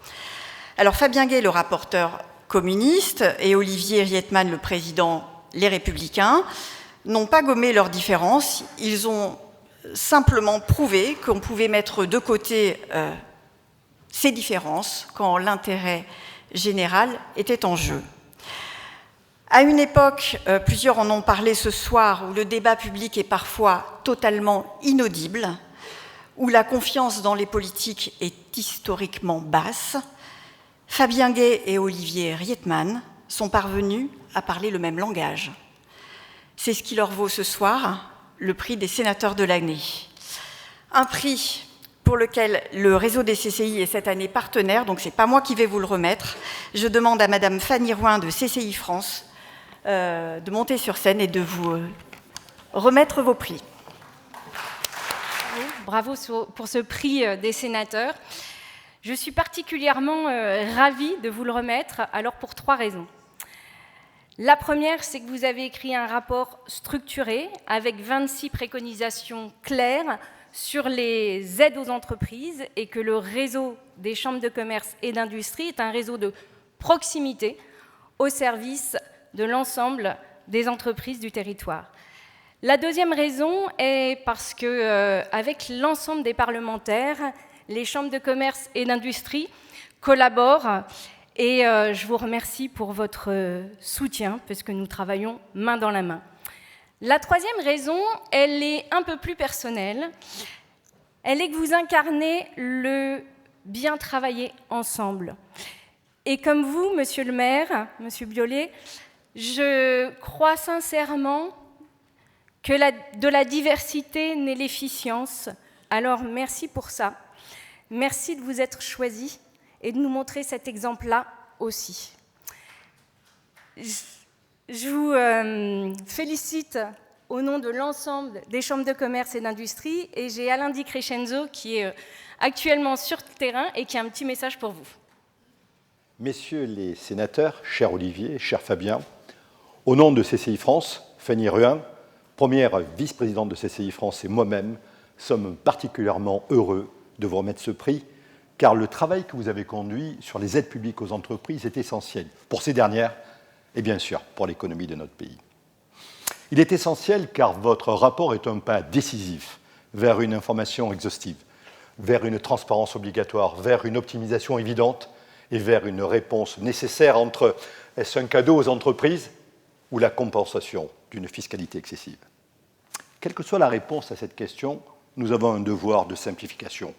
Alors Fabien Gay, le rapporteur communiste, et Olivier Rietmann, le président Les Républicains, n'ont pas gommé leurs différences, ils ont simplement prouvé qu'on pouvait mettre de côté ces différences quand l'intérêt général était en jeu. À une époque, plusieurs en ont parlé ce soir, où le débat public est parfois totalement inaudible, où la confiance dans les politiques est historiquement basse, Fabien Gay et Olivier Rietmann sont parvenus à parler le même langage. C'est ce qui leur vaut ce soir le prix des sénateurs de l'année. Un prix pour lequel le réseau des CCI est cette année partenaire, donc ce n'est pas moi qui vais vous le remettre. Je demande à Madame Fanny Rouin de CCI France de monter sur scène et de vous remettre vos prix. Bravo pour ce prix des sénateurs. Je suis particulièrement ravie de vous le remettre, alors pour 3 raisons. La première, c'est que vous avez écrit un rapport structuré avec 26 préconisations claires sur les aides aux entreprises et que le réseau des chambres de commerce et d'industrie est un réseau de proximité au service de l'ensemble des entreprises du territoire. La deuxième raison est parce que, avec l'ensemble des parlementaires, les chambres de commerce et d'industrie collaborent Et je vous remercie pour votre soutien, parce que nous travaillons main dans la main. La troisième raison, elle est un peu plus personnelle. Elle est que vous incarnez le bien travailler ensemble. Et comme vous, monsieur le maire, monsieur Biolay, je crois sincèrement que de la diversité naît l'efficience. Alors merci pour ça. Merci de vous être choisi et de nous montrer cet exemple-là aussi. Je vous félicite au nom de l'ensemble des chambres de commerce et d'industrie, et j'ai Alain Di Crescenzo qui est actuellement sur le terrain et qui a un petit message pour vous. Messieurs les sénateurs, cher Olivier, cher Fabien, au nom de CCI France, Fanny Ruin, première vice-présidente de CCI France, et moi-même sommes particulièrement heureux de vous remettre ce prix, car le travail que vous avez conduit sur les aides publiques aux entreprises est essentiel pour ces dernières et bien sûr pour l'économie de notre pays. Il est essentiel car votre rapport est un pas décisif vers une information exhaustive, vers une transparence obligatoire, vers une optimisation évidente et vers une réponse nécessaire entre est-ce un cadeau aux entreprises ou la compensation d'une fiscalité excessive. Quelle que soit la réponse à cette question, nous avons un devoir de simplification.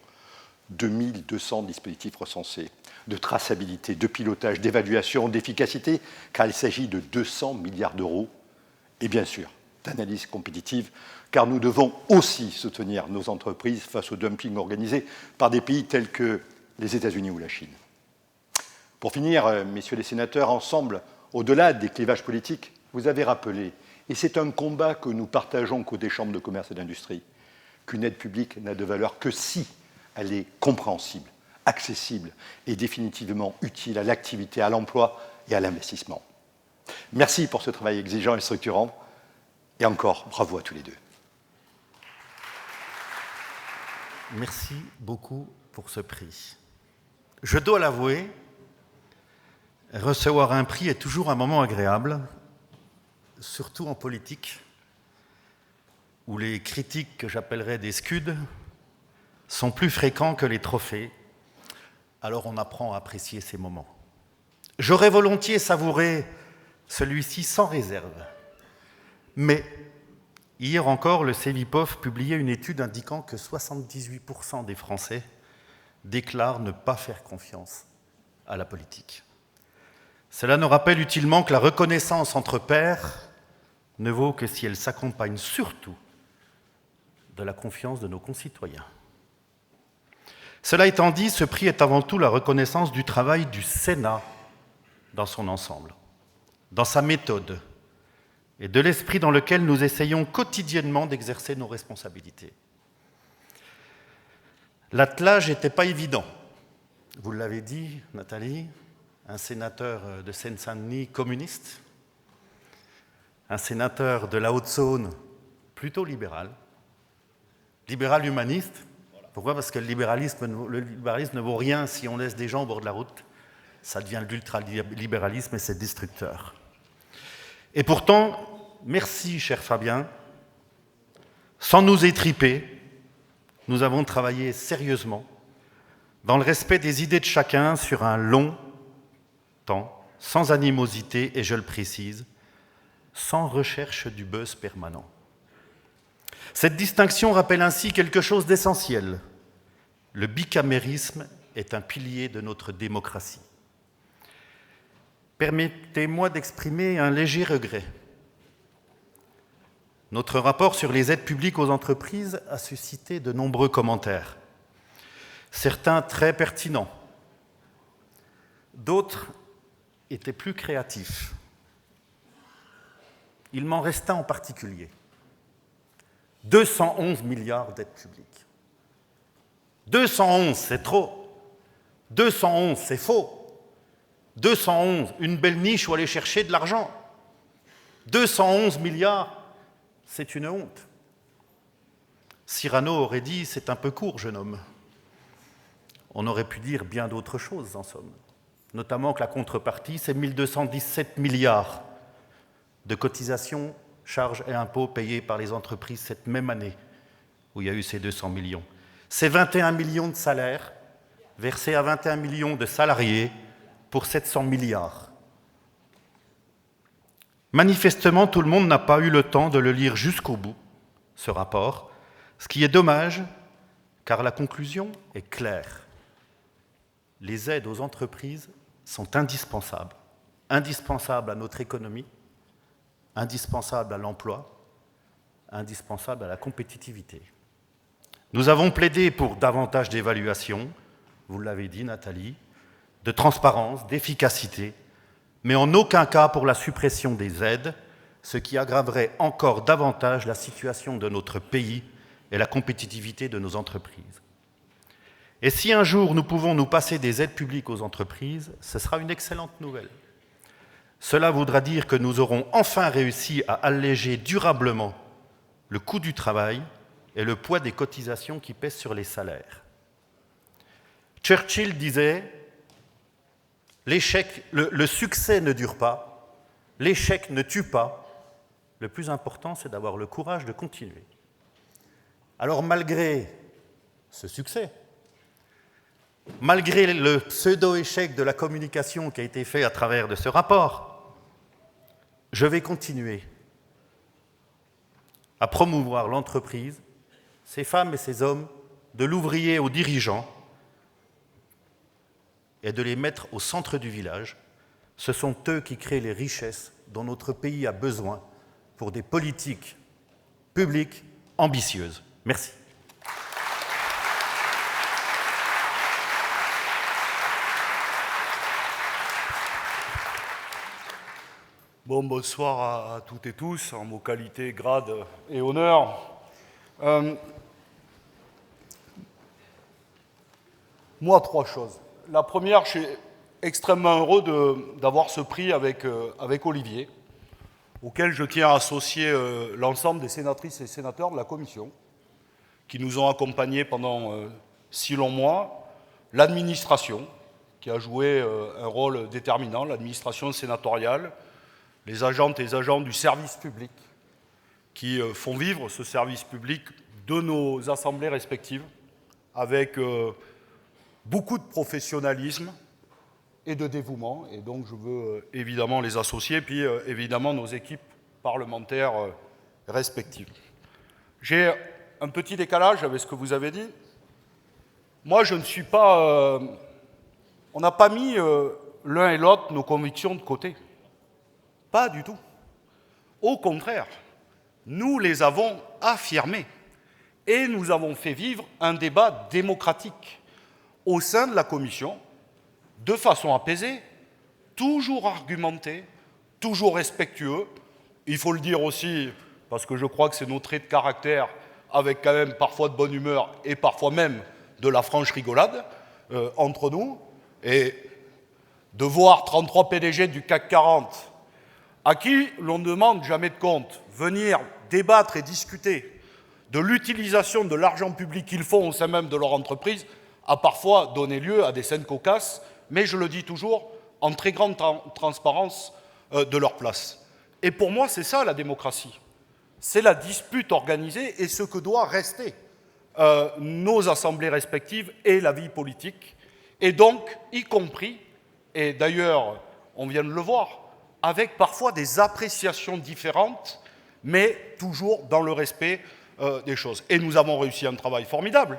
2200 dispositifs recensés, de traçabilité, de pilotage, d'évaluation, d'efficacité, car il s'agit de 200 milliards d'euros, et bien sûr d'analyse compétitive, car nous devons aussi soutenir nos entreprises face au dumping organisé par des pays tels que les États-Unis ou la Chine. Pour finir, messieurs les sénateurs, ensemble, au-delà des clivages politiques, vous avez rappelé, et c'est un combat que nous partageons côté Chambres de commerce et d'industrie, qu'une aide publique n'a de valeur que si elle est compréhensible, accessible et définitivement utile à l'activité, à l'emploi et à l'investissement. Merci pour ce travail exigeant et structurant, et encore bravo à tous les deux. Merci beaucoup pour ce prix. Je dois l'avouer, recevoir un prix est toujours un moment agréable, surtout en politique, où les critiques que j'appellerais des scuds sont plus fréquents que les trophées, alors on apprend à apprécier ces moments. J'aurais volontiers savouré celui-ci sans réserve, mais hier encore, le CEVIPOF publiait une étude indiquant que 78% des Français déclarent ne pas faire confiance à la politique. Cela nous rappelle utilement que la reconnaissance entre pairs ne vaut que si elle s'accompagne surtout de la confiance de nos concitoyens. Cela étant dit, ce prix est avant tout la reconnaissance du travail du Sénat dans son ensemble, dans sa méthode et de l'esprit dans lequel nous essayons quotidiennement d'exercer nos responsabilités. L'attelage n'était pas évident. Vous l'avez dit, Nathalie, un sénateur de Seine-Saint-Denis communiste, un sénateur de la Haute-Saône plutôt libéral humaniste. Pourquoi ? Parce que le libéralisme ne vaut rien si on laisse des gens au bord de la route. Ça devient de l'ultralibéralisme et c'est destructeur. Et pourtant, merci, cher Fabien, sans nous étriper, nous avons travaillé sérieusement, dans le respect des idées de chacun, sur un long temps, sans animosité et, je le précise, sans recherche du buzz permanent. Cette distinction rappelle ainsi quelque chose d'essentiel. Le bicamérisme est un pilier de notre démocratie. Permettez-moi d'exprimer un léger regret. Notre rapport sur les aides publiques aux entreprises a suscité de nombreux commentaires, certains très pertinents, d'autres étaient plus créatifs. Il m'en reste un en particulier. 211 milliards d'aides publiques. 211, c'est trop. 211, c'est faux. 211, une belle niche où aller chercher de l'argent. 211 milliards, c'est une honte. Cyrano aurait dit « c'est un peu court, jeune homme ». On aurait pu dire bien d'autres choses, en somme. Notamment que la contrepartie, c'est 1217 milliards de cotisations, charges et impôts payés par les entreprises cette même année où il y a eu ces 200 millions. C'est 21 millions de salaires versés à 21 millions de salariés pour 700 milliards. Manifestement, tout le monde n'a pas eu le temps de le lire jusqu'au bout, ce rapport, ce qui est dommage, car la conclusion est claire. Les aides aux entreprises sont indispensables. Indispensables à notre économie, indispensables à l'emploi, indispensables à la compétitivité. Nous avons plaidé pour davantage d'évaluation, vous l'avez dit Nathalie, de transparence, d'efficacité, mais en aucun cas pour la suppression des aides, ce qui aggraverait encore davantage la situation de notre pays et la compétitivité de nos entreprises. Et si un jour nous pouvons nous passer des aides publiques aux entreprises, ce sera une excellente nouvelle. Cela voudra dire que nous aurons enfin réussi à alléger durablement le coût du travail et le poids des cotisations qui pèsent sur les salaires. Churchill disait « Le succès ne dure pas, l'échec ne tue pas, le plus important c'est d'avoir le courage de continuer. » Alors malgré ce succès, malgré le pseudo-échec de la communication qui a été fait à travers de ce rapport, je vais continuer à promouvoir l'entreprise, ces femmes et ces hommes, de l'ouvrier aux dirigeants, et de les mettre au centre du village. Ce sont eux qui créent les richesses dont notre pays a besoin pour des politiques publiques ambitieuses. Merci. Bonsoir à toutes et tous, en vos qualités, grades et honneurs. Moi, trois choses. La première, je suis extrêmement heureux d'avoir ce prix avec Olivier, auquel je tiens à associer l'ensemble des sénatrices et sénateurs de la Commission, qui nous ont accompagnés pendant 6 longs mois, l'administration, qui a joué un rôle déterminant, l'administration sénatoriale, les agentes et les agents du service public, qui font vivre ce service public de nos assemblées respectives, avec beaucoup de professionnalisme et de dévouement, et donc je veux évidemment les associer, puis évidemment nos équipes parlementaires respectives. J'ai un petit décalage avec ce que vous avez dit. Moi, je ne suis pas... on n'a pas mis l'un et l'autre nos convictions de côté. Pas du tout. Au contraire, nous les avons affirmées et nous avons fait vivre un débat démocratique au sein de la Commission, de façon apaisée, toujours argumenté, toujours respectueux. Il faut le dire aussi, parce que je crois que c'est nos traits de caractère, avec quand même parfois de bonne humeur et parfois même de la franche rigolade entre nous. Et de voir 33 PDG du CAC 40 à qui l'on ne demande jamais de compte, venir débattre et discuter de l'utilisation de l'argent public qu'ils font au sein même de leur entreprise, a parfois donné lieu à des scènes cocasses, mais je le dis toujours, en très grande transparence de leur place. Et pour moi, c'est ça la démocratie. C'est la dispute organisée et ce que doit rester nos assemblées respectives et la vie politique. Et donc, y compris, et d'ailleurs, on vient de le voir, avec parfois des appréciations différentes, mais toujours dans le respect des choses. Et nous avons réussi un travail formidable.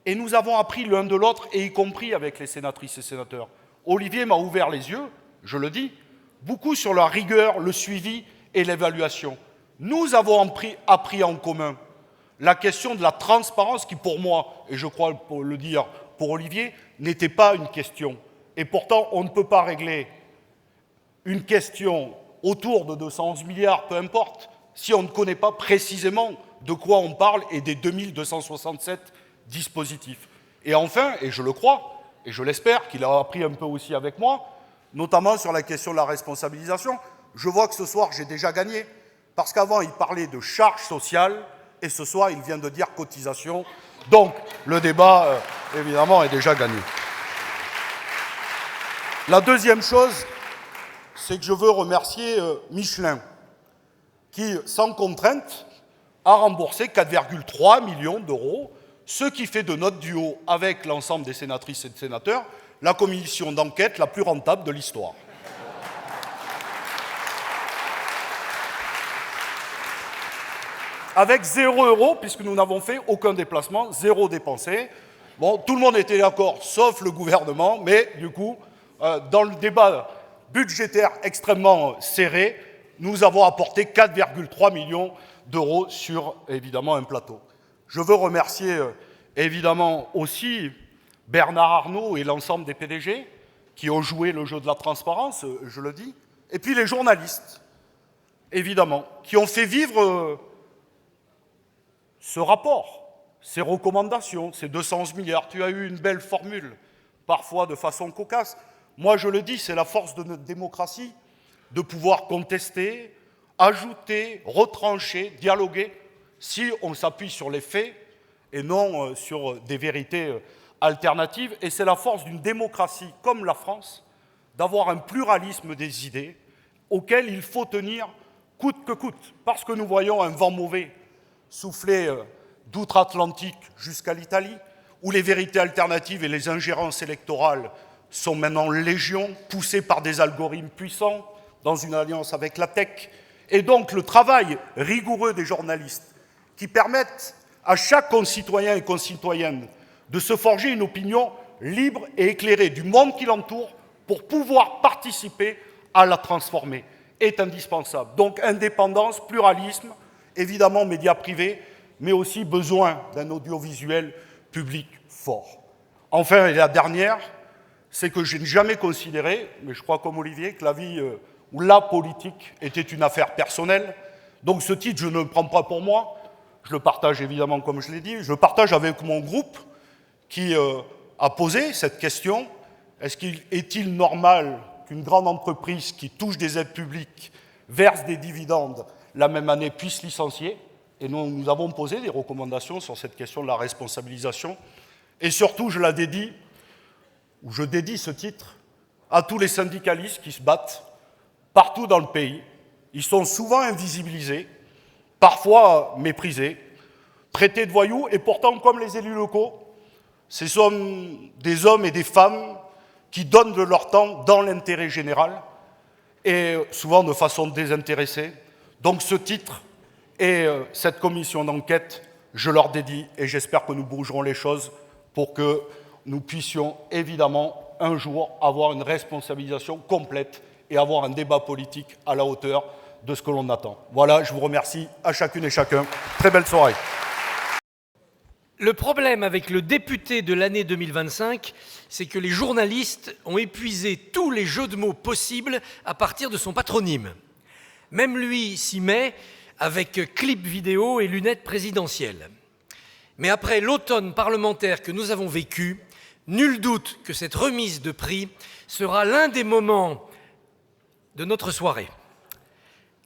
Et nous avons appris l'un de l'autre, et y compris avec les sénatrices et sénateurs. Olivier m'a ouvert les yeux, je le dis, beaucoup sur la rigueur, le suivi et l'évaluation. Nous avons appris en commun la question de la transparence qui, pour moi, et je crois le dire pour Olivier, n'était pas une question. Et pourtant, on ne peut pas régler une question autour de 211 milliards, peu importe, si on ne connaît pas précisément de quoi on parle et des 2267 dispositifs. Et enfin, et je le crois, et je l'espère qu'il a appris un peu aussi avec moi, notamment sur la question de la responsabilisation, je vois que ce soir, j'ai déjà gagné, parce qu'avant, il parlait de charges sociales, et ce soir, il vient de dire cotisation. Donc, le débat, évidemment, est déjà gagné. La deuxième chose, c'est que je veux remercier Michelin, qui, sans contrainte, a remboursé 4,3 millions d'euros, ce qui fait de notre duo avec l'ensemble des sénatrices et des sénateurs la commission d'enquête la plus rentable de l'histoire. Avec 0 €, puisque nous n'avons fait aucun déplacement, 0 dépensé. Bon, tout le monde était d'accord, sauf le gouvernement, mais du coup, dans le débat budgétaire extrêmement serré, nous avons apporté 4,3 millions d'euros sur, évidemment, un plateau. Je veux remercier, évidemment, aussi Bernard Arnault et l'ensemble des PDG qui ont joué le jeu de la transparence, je le dis, et puis les journalistes, évidemment, qui ont fait vivre ce rapport, ces recommandations, ces 211 milliards. Tu as eu une belle formule, parfois de façon cocasse. Moi, je le dis, c'est la force de notre démocratie de pouvoir contester, ajouter, retrancher, dialoguer, si on s'appuie sur les faits et non sur des vérités alternatives. Et c'est la force d'une démocratie comme la France, d'avoir un pluralisme des idées auquel il faut tenir coûte que coûte. Parce que nous voyons un vent mauvais souffler d'outre-Atlantique jusqu'à l'Italie, où les vérités alternatives et les ingérences électorales sont maintenant légion, poussées par des algorithmes puissants, dans une alliance avec la tech. Et donc le travail rigoureux des journalistes, qui permettent à chaque concitoyen et concitoyenne de se forger une opinion libre et éclairée du monde qui l'entoure pour pouvoir participer à la transformer, est indispensable. Donc indépendance, pluralisme, évidemment médias privés, mais aussi besoin d'un audiovisuel public fort. Enfin, et la dernière, c'est que je n'ai jamais considéré, mais je crois comme Olivier, que la vie ou la politique était une affaire personnelle. Donc ce titre, je ne le prends pas pour moi, je le partage évidemment, comme je l'ai dit, je le partage avec mon groupe qui a posé cette question. Est-il normal qu'une grande entreprise qui touche des aides publiques, verse des dividendes, la même année puisse licencier? Et nous avons posé des recommandations sur cette question de la responsabilisation. Et surtout, je dédie ce titre à tous les syndicalistes qui se battent partout dans le pays. Ils sont souvent invisibilisés, parfois méprisés, traités de voyous, et pourtant, comme les élus locaux, ce sont des hommes et des femmes qui donnent de leur temps dans l'intérêt général, et souvent de façon désintéressée. Donc ce titre et cette commission d'enquête, je leur dédie, et j'espère que nous bougerons les choses pour que nous puissions évidemment un jour avoir une responsabilisation complète et avoir un débat politique à la hauteur de ce que l'on attend. Voilà, je vous remercie à chacune et chacun. Très belle soirée. Le problème avec le député de l'année 2025, c'est que les journalistes ont épuisé tous les jeux de mots possibles à partir de son patronyme. Même lui s'y met avec clip vidéo et lunettes présidentielles. Mais après l'automne parlementaire que nous avons vécu, nul doute que cette remise de prix sera l'un des moments de notre soirée.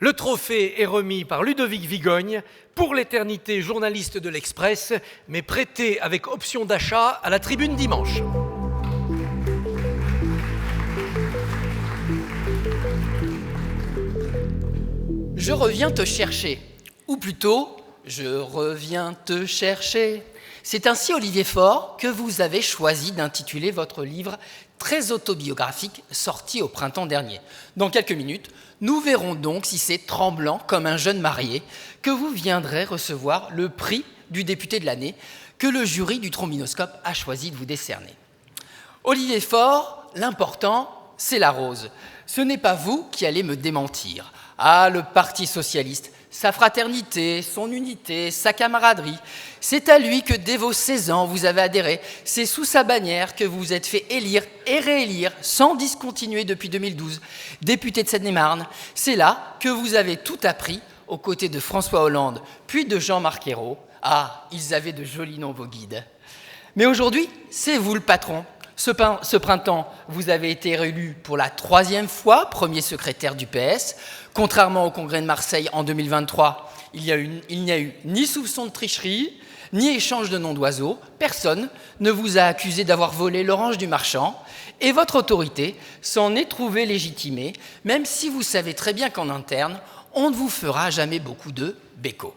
Le trophée est remis par Ludovic Vigogne, pour l'éternité journaliste de l'Express, mais prêté avec option d'achat à la tribune dimanche. Je reviens te chercher, ou plutôt, je reviens te chercher. C'est ainsi, Olivier Faure, que vous avez choisi d'intituler votre livre très autobiographique sorti au printemps dernier. Dans quelques minutes, nous verrons donc si c'est tremblant comme un jeune marié que vous viendrez recevoir le prix du député de l'année que le jury du Trombinoscope a choisi de vous décerner. Olivier Faure, l'important, c'est la rose. Ce n'est pas vous qui allez me démentir. Ah, le Parti socialiste, sa fraternité, son unité, sa camaraderie, c'est à lui que dès vos 16 ans vous avez adhéré. C'est sous sa bannière que vous vous êtes fait élire et réélire sans discontinuer depuis 2012. Député de Seine-et-Marne, c'est là que vous avez tout appris aux côtés de François Hollande, puis de Jean-Marc Ayrault. Ah, ils avaient de jolis noms, vos guides. Mais aujourd'hui, c'est vous le patron. Ce printemps, vous avez été réélu pour la 3e fois premier secrétaire du PS. Contrairement au Congrès de Marseille en 2023, il n'y a eu ni soupçon de tricherie, ni échange de noms d'oiseaux. Personne ne vous a accusé d'avoir volé l'orange du marchand. Et votre autorité s'en est trouvée légitimée, même si vous savez très bien qu'en interne, on ne vous fera jamais beaucoup de béco.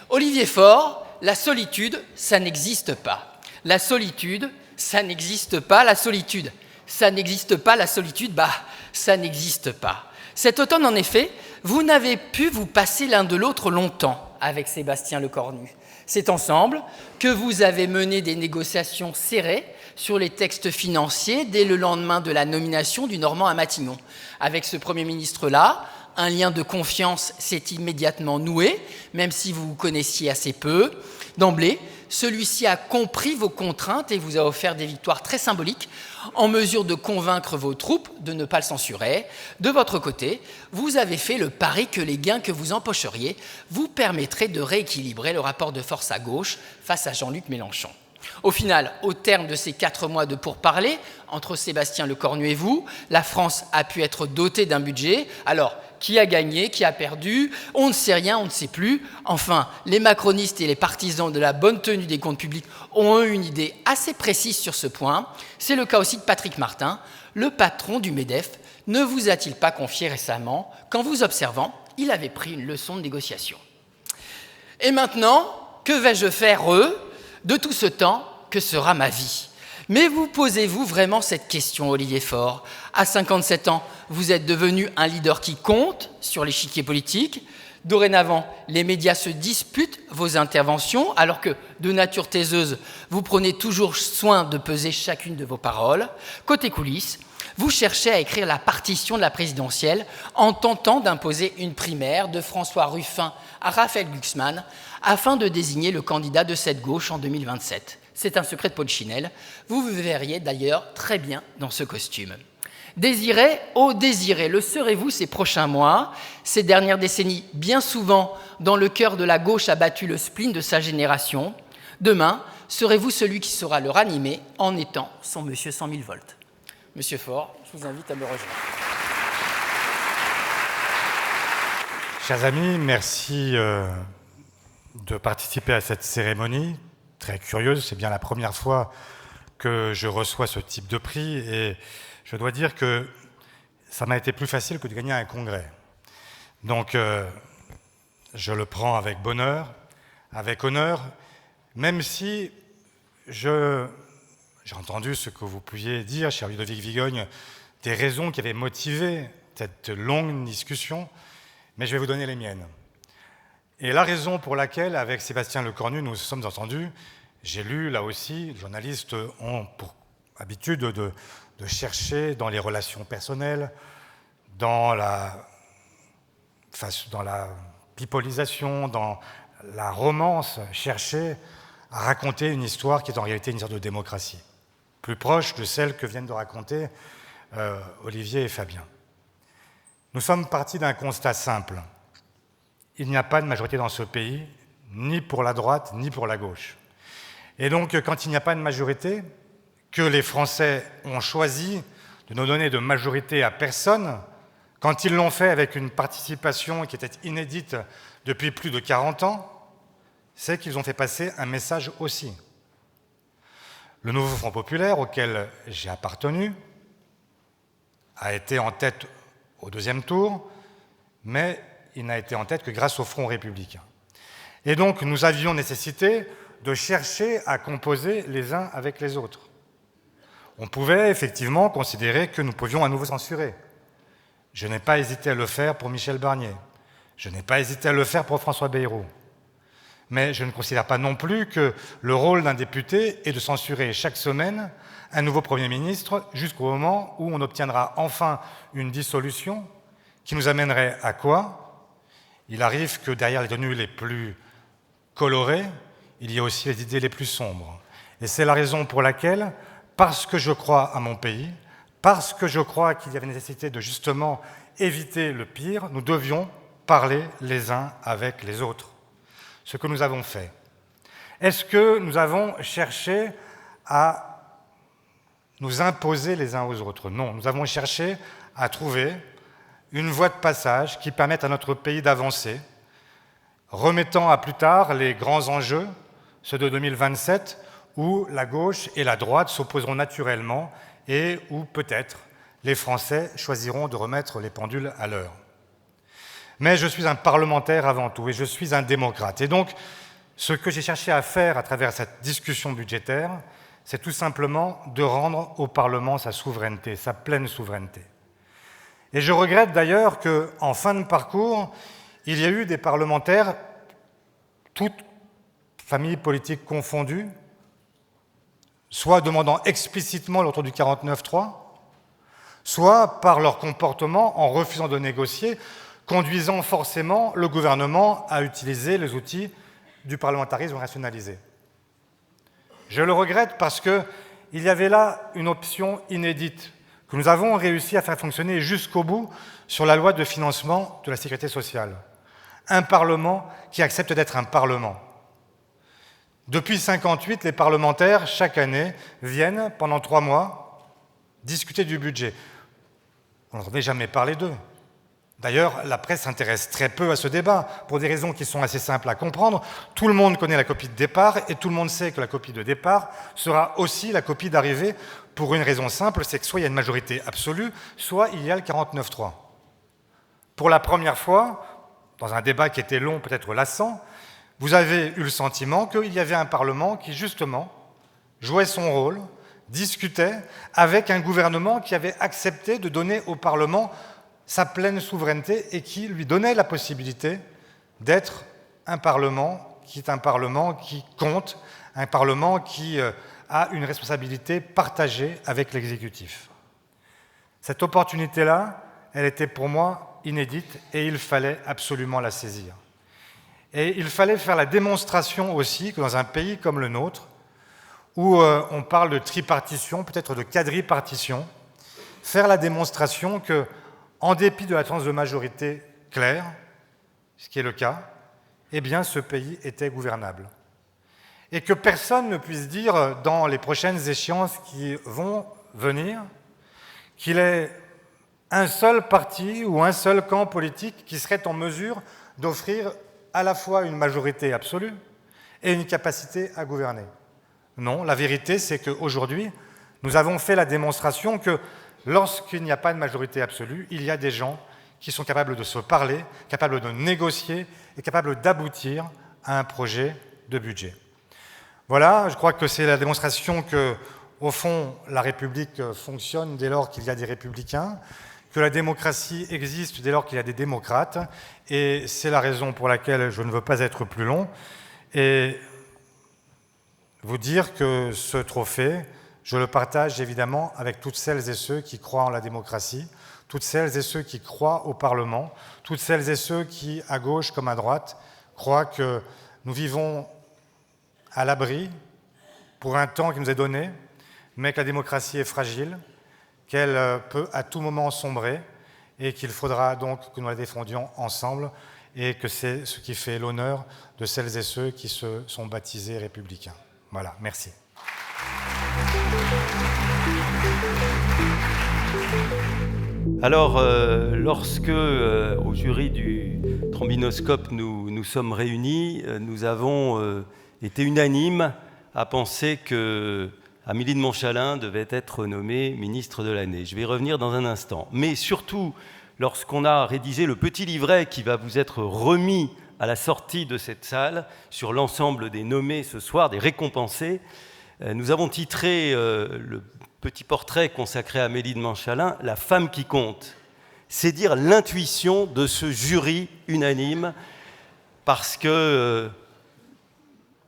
Olivier Faure, la solitude, ça n'existe pas. La solitude, Ça n'existe pas, la solitude. Ça n'existe pas, la solitude, bah, ça n'existe pas. Cet automne, en effet, vous n'avez pu vous passer l'un de l'autre longtemps avec Sébastien Lecornu. C'est ensemble que vous avez mené des négociations serrées sur les textes financiers dès le lendemain de la nomination du Normand à Matignon. Avec ce Premier ministre-là, un lien de confiance s'est immédiatement noué, même si vous vous connaissiez assez peu. D'emblée, celui-ci a compris vos contraintes et vous a offert des victoires très symboliques, en mesure de convaincre vos troupes de ne pas le censurer. De votre côté, vous avez fait le pari que les gains que vous empocheriez vous permettraient de rééquilibrer le rapport de force à gauche face à Jean-Luc Mélenchon. Au final, au terme de ces 4 mois de pourparlers entre Sébastien Lecornu et vous, la France a pu être dotée d'un budget. Alors, qui a gagné, qui a perdu? On ne sait rien, on ne sait plus. Enfin, les macronistes et les partisans de la bonne tenue des comptes publics ont eu une idée assez précise sur ce point. C'est le cas aussi de Patrick Martin, le patron du MEDEF. Ne vous a-t-il pas confié récemment qu'en vous observant, il avait pris une leçon de négociation? Et maintenant, que vais-je faire, de tout ce temps, que sera ma vie? Mais vous posez-vous vraiment cette question, Olivier Faure? À 57 ans, vous êtes devenu un leader qui compte sur l'échiquier politique. Dorénavant, les médias se disputent vos interventions, alors que, de nature taiseuse, vous prenez toujours soin de peser chacune de vos paroles. Côté coulisses, vous cherchez à écrire la partition de la présidentielle en tentant d'imposer une primaire de François Ruffin à Raphaël Glucksmann afin de désigner le candidat de cette gauche en 2027. C'est un secret de polichinelle. Vous vous verriez d'ailleurs très bien dans ce costume. Désiré, oh désiré, le serez-vous ces prochains mois? Ces dernières décennies, bien souvent, dans le cœur de la gauche a battu le spleen de sa génération. Demain, serez-vous celui qui saura le ranimer en étant son monsieur 100 000 volts? Monsieur Faure, je vous invite à me rejoindre. Chers amis, merci de participer à cette cérémonie très curieuse. C'est bien la première fois que je reçois ce type de prix et je dois dire que ça m'a été plus facile que de gagner un congrès. Donc, je le prends avec bonheur, avec honneur, même si j'ai entendu ce que vous pouviez dire, cher Ludovic Vigogne, des raisons qui avaient motivé cette longue discussion, mais je vais vous donner les miennes. Et la raison pour laquelle, avec Sébastien Lecornu, nous nous sommes entendus, j'ai lu, là aussi, les journalistes ont pour habitude de chercher dans les relations personnelles, dans la pipolisation, dans la romance, chercher à raconter une histoire qui est en réalité une histoire de démocratie, plus proche de celle que viennent de raconter Olivier et Fabien. Nous sommes partis d'un constat simple. Il n'y a pas de majorité dans ce pays, ni pour la droite, ni pour la gauche. Et donc, quand il n'y a pas de majorité, que les Français ont choisi de ne donner de majorité à personne, quand ils l'ont fait avec une participation qui était inédite depuis plus de 40 ans, c'est qu'ils ont fait passer un message aussi. Le nouveau Front populaire, auquel j'ai appartenu, a été en tête au deuxième tour, mais il n'a été en tête que grâce au Front républicain. Et donc, nous avions nécessité de chercher à composer les uns avec les autres. On pouvait effectivement considérer que nous pouvions à nouveau censurer. Je n'ai pas hésité à le faire pour Michel Barnier. Je n'ai pas hésité à le faire pour François Bayrou. Mais je ne considère pas non plus que le rôle d'un député est de censurer chaque semaine un nouveau Premier ministre jusqu'au moment où on obtiendra enfin une dissolution qui nous amènerait à quoi? Il arrive que derrière les tenues les plus colorées, il y a aussi les idées les plus sombres. Et c'est la raison pour laquelle, parce que je crois à mon pays, parce que je crois qu'il y avait nécessité de justement éviter le pire, nous devions parler les uns avec les autres. Ce que nous avons fait. Est-ce que nous avons cherché à nous imposer les uns aux autres? Non, nous avons cherché à trouver une voie de passage qui permette à notre pays d'avancer, remettant à plus tard les grands enjeux, ceux de 2027, où la gauche et la droite s'opposeront naturellement et où peut-être les Français choisiront de remettre les pendules à l'heure. Mais je suis un parlementaire avant tout et je suis un démocrate. Et donc, ce que j'ai cherché à faire à travers cette discussion budgétaire, c'est tout simplement de rendre au Parlement sa souveraineté, sa pleine souveraineté. Et je regrette d'ailleurs qu'en fin de parcours, il y a eu des parlementaires, toutes familles politiques confondues, soit demandant explicitement le retour du 49.3, soit par leur comportement en refusant de négocier, conduisant forcément le gouvernement à utiliser les outils du parlementarisme rationalisé. Je le regrette parce qu'il y avait là une option inédite que nous avons réussi à faire fonctionner jusqu'au bout sur la loi de financement de la sécurité sociale. Un Parlement qui accepte d'être un Parlement. Depuis 1958, les parlementaires, chaque année, viennent pendant 3 mois discuter du budget. On n'entendait jamais parler d'eux. D'ailleurs, la presse s'intéresse très peu à ce débat, pour des raisons qui sont assez simples à comprendre. Tout le monde connaît la copie de départ, et tout le monde sait que la copie de départ sera aussi la copie d'arrivée, pour une raison simple, c'est que soit il y a une majorité absolue, soit il y a le 49.3. Pour la première fois, dans un débat qui était long, peut-être lassant, vous avez eu le sentiment qu'il y avait un Parlement qui, justement, jouait son rôle, discutait avec un gouvernement qui avait accepté de donner au Parlement sa pleine souveraineté et qui lui donnait la possibilité d'être un Parlement qui est un Parlement qui compte, un Parlement qui a une responsabilité partagée avec l'exécutif. Cette opportunité-là, elle était pour moi inédite et il fallait absolument la saisir. Et il fallait faire la démonstration aussi que dans un pays comme le nôtre, où on parle de tripartition, peut-être de quadripartition, faire la démonstration que, en dépit de l'absence de majorité claire, ce qui est le cas, eh bien ce pays était gouvernable. Et que personne ne puisse dire dans les prochaines échéances qui vont venir qu'il est un seul parti ou un seul camp politique qui serait en mesure d'offrir à la fois une majorité absolue et une capacité à gouverner. Non, la vérité, c'est qu'aujourd'hui, nous avons fait la démonstration que lorsqu'il n'y a pas de majorité absolue, il y a des gens qui sont capables de se parler, capables de négocier et capables d'aboutir à un projet de budget. Voilà, je crois que c'est la démonstration que, au fond, la République fonctionne dès lors qu'il y a des républicains, que la démocratie existe dès lors qu'il y a des démocrates, et c'est la raison pour laquelle je ne veux pas être plus long, et vous dire que ce trophée, je le partage évidemment avec toutes celles et ceux qui croient en la démocratie, toutes celles et ceux qui croient au Parlement, toutes celles et ceux qui, à gauche comme à droite, croient que nous vivons à l'abri pour un temps qui nous est donné, mais que la démocratie est fragile, qu'elle peut à tout moment sombrer et qu'il faudra donc que nous la défendions ensemble et que c'est ce qui fait l'honneur de celles et ceux qui se sont baptisés républicains. Voilà, merci. Alors, lorsque, au jury du Trombinoscope, nous sommes réunis, nous avons été unanimes à penser que Amélie de Montchalin devait être nommée ministre de l'année. Je vais y revenir dans un instant. Mais surtout, lorsqu'on a rédigé le petit livret qui va vous être remis à la sortie de cette salle, sur l'ensemble des nommés ce soir, des récompensés, nous avons titré le petit portrait consacré à Amélie de Montchalin, « La femme qui compte ». C'est dire l'intuition de ce jury unanime, parce que,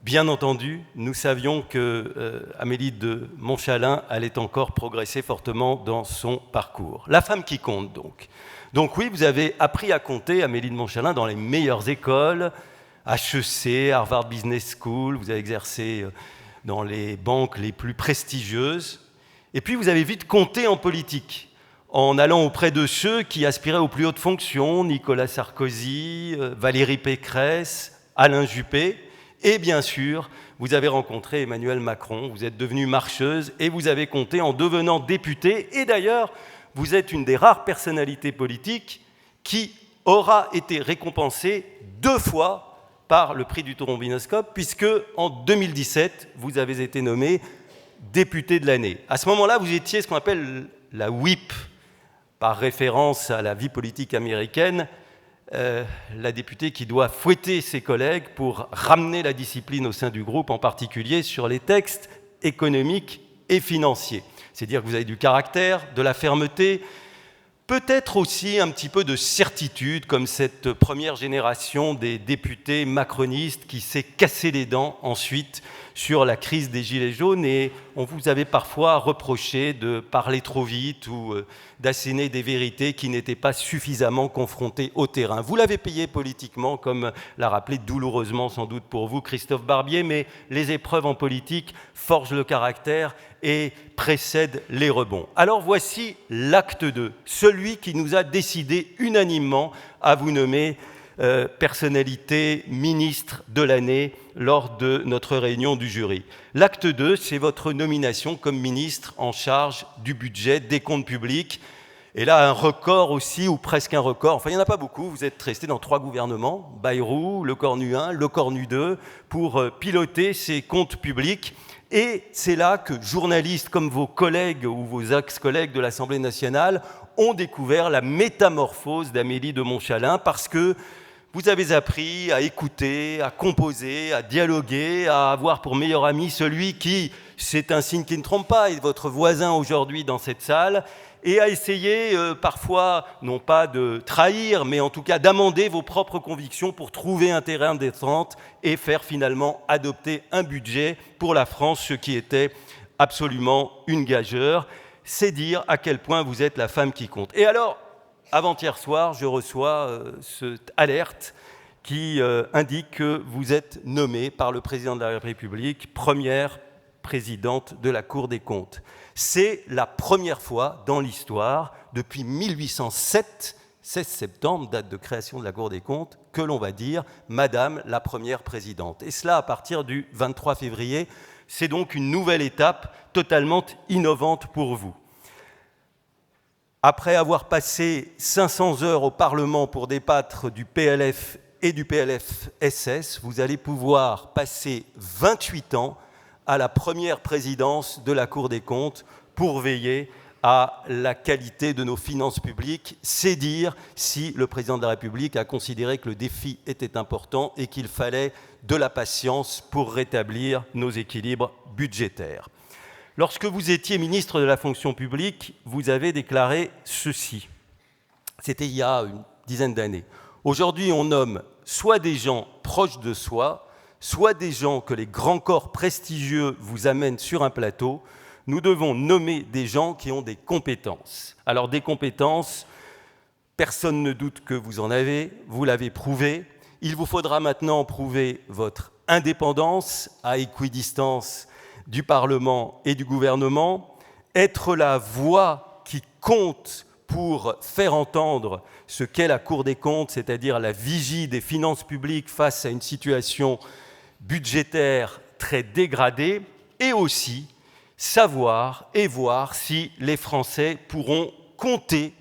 bien entendu, nous savions que Amélie de Montchalin allait encore progresser fortement dans son parcours. La femme qui compte, donc. Donc oui, vous avez appris à compter, Amélie de Montchalin, dans les meilleures écoles, HEC, Harvard Business School, vous avez exercé dans les banques les plus prestigieuses. Et puis vous avez vite compté en politique, en allant auprès de ceux qui aspiraient aux plus hautes fonctions, Nicolas Sarkozy, Valérie Pécresse, Alain Juppé. Et bien sûr, vous avez rencontré Emmanuel Macron, vous êtes devenue marcheuse et vous avez compté en devenant députée. Et d'ailleurs, vous êtes une des rares personnalités politiques qui aura été récompensée 2 fois par le prix du Trombinoscope, puisque en 2017, vous avez été nommée députée de l'année. À ce moment-là, vous étiez ce qu'on appelle la whip, par référence à la vie politique américaine, la députée qui doit fouetter ses collègues pour ramener la discipline au sein du groupe, en particulier sur les textes économique et financier. C'est dire que vous avez du caractère, de la fermeté, peut-être aussi un petit peu de certitude, comme cette première génération des députés macronistes qui s'est cassé les dents ensuite sur la crise des Gilets jaunes, et on vous avait parfois reproché de parler trop vite ou d'asséner des vérités qui n'étaient pas suffisamment confrontées au terrain. Vous l'avez payé politiquement, comme l'a rappelé douloureusement sans doute pour vous Christophe Barbier, mais les épreuves en politique forgent le caractère et précèdent les rebonds. Alors voici l'acte 2, celui qui nous a décidé unanimement à vous nommer personnalité ministre de l'année lors de notre réunion du jury. L'acte 2, c'est votre nomination comme ministre en charge du budget, des comptes publics. Et là, un record aussi, ou presque un record, enfin il n'y en a pas beaucoup, vous êtes resté dans 3 gouvernements, Bayrou, Lecornu 1, Lecornu 2, pour piloter ces comptes publics. Et c'est là que journalistes comme vos collègues ou vos ex-collègues de l'Assemblée nationale ont découvert la métamorphose d'Amélie de Montchalin, parce que vous avez appris à écouter, à composer, à dialoguer, à avoir pour meilleur ami celui qui, c'est un signe qui ne trompe pas, est votre voisin aujourd'hui dans cette salle, et à essayer parfois, non pas de trahir, mais en tout cas d'amender vos propres convictions pour trouver un terrain d'entente et faire finalement adopter un budget pour la France, ce qui était absolument une gageure. C'est dire à quel point vous êtes la femme qui compte. Et alors, avant-hier soir, je reçois cette alerte qui indique que vous êtes nommée par le président de la République première présidente de la Cour des comptes. C'est la première fois dans l'histoire, depuis 1807, 16 septembre, date de création de la Cour des comptes, que l'on va dire « Madame la première présidente ». Et cela à partir du 23 février. C'est donc une nouvelle étape totalement innovante pour vous. Après avoir passé 500 heures au Parlement pour débattre du PLF et du PLFSS, vous allez pouvoir passer 28 ans à la première présidence de la Cour des comptes pour veiller à la qualité de nos finances publiques. C'est dire si le président de la République a considéré que le défi était important et qu'il fallait de la patience pour rétablir nos équilibres budgétaires. Lorsque vous étiez ministre de la fonction publique, vous avez déclaré ceci. C'était il y a une dizaine d'années. Aujourd'hui, on nomme soit des gens proches de soi, soit des gens que les grands corps prestigieux vous amènent sur un plateau. Nous devons nommer des gens qui ont des compétences. Alors des compétences, personne ne doute que vous en avez, vous l'avez prouvé. Il vous faudra maintenant prouver votre indépendance à équidistance du Parlement et du gouvernement, être la voix qui compte pour faire entendre ce qu'est la Cour des comptes, c'est-à-dire la vigie des finances publiques face à une situation budgétaire très dégradée, et aussi savoir et voir si les Français pourront compter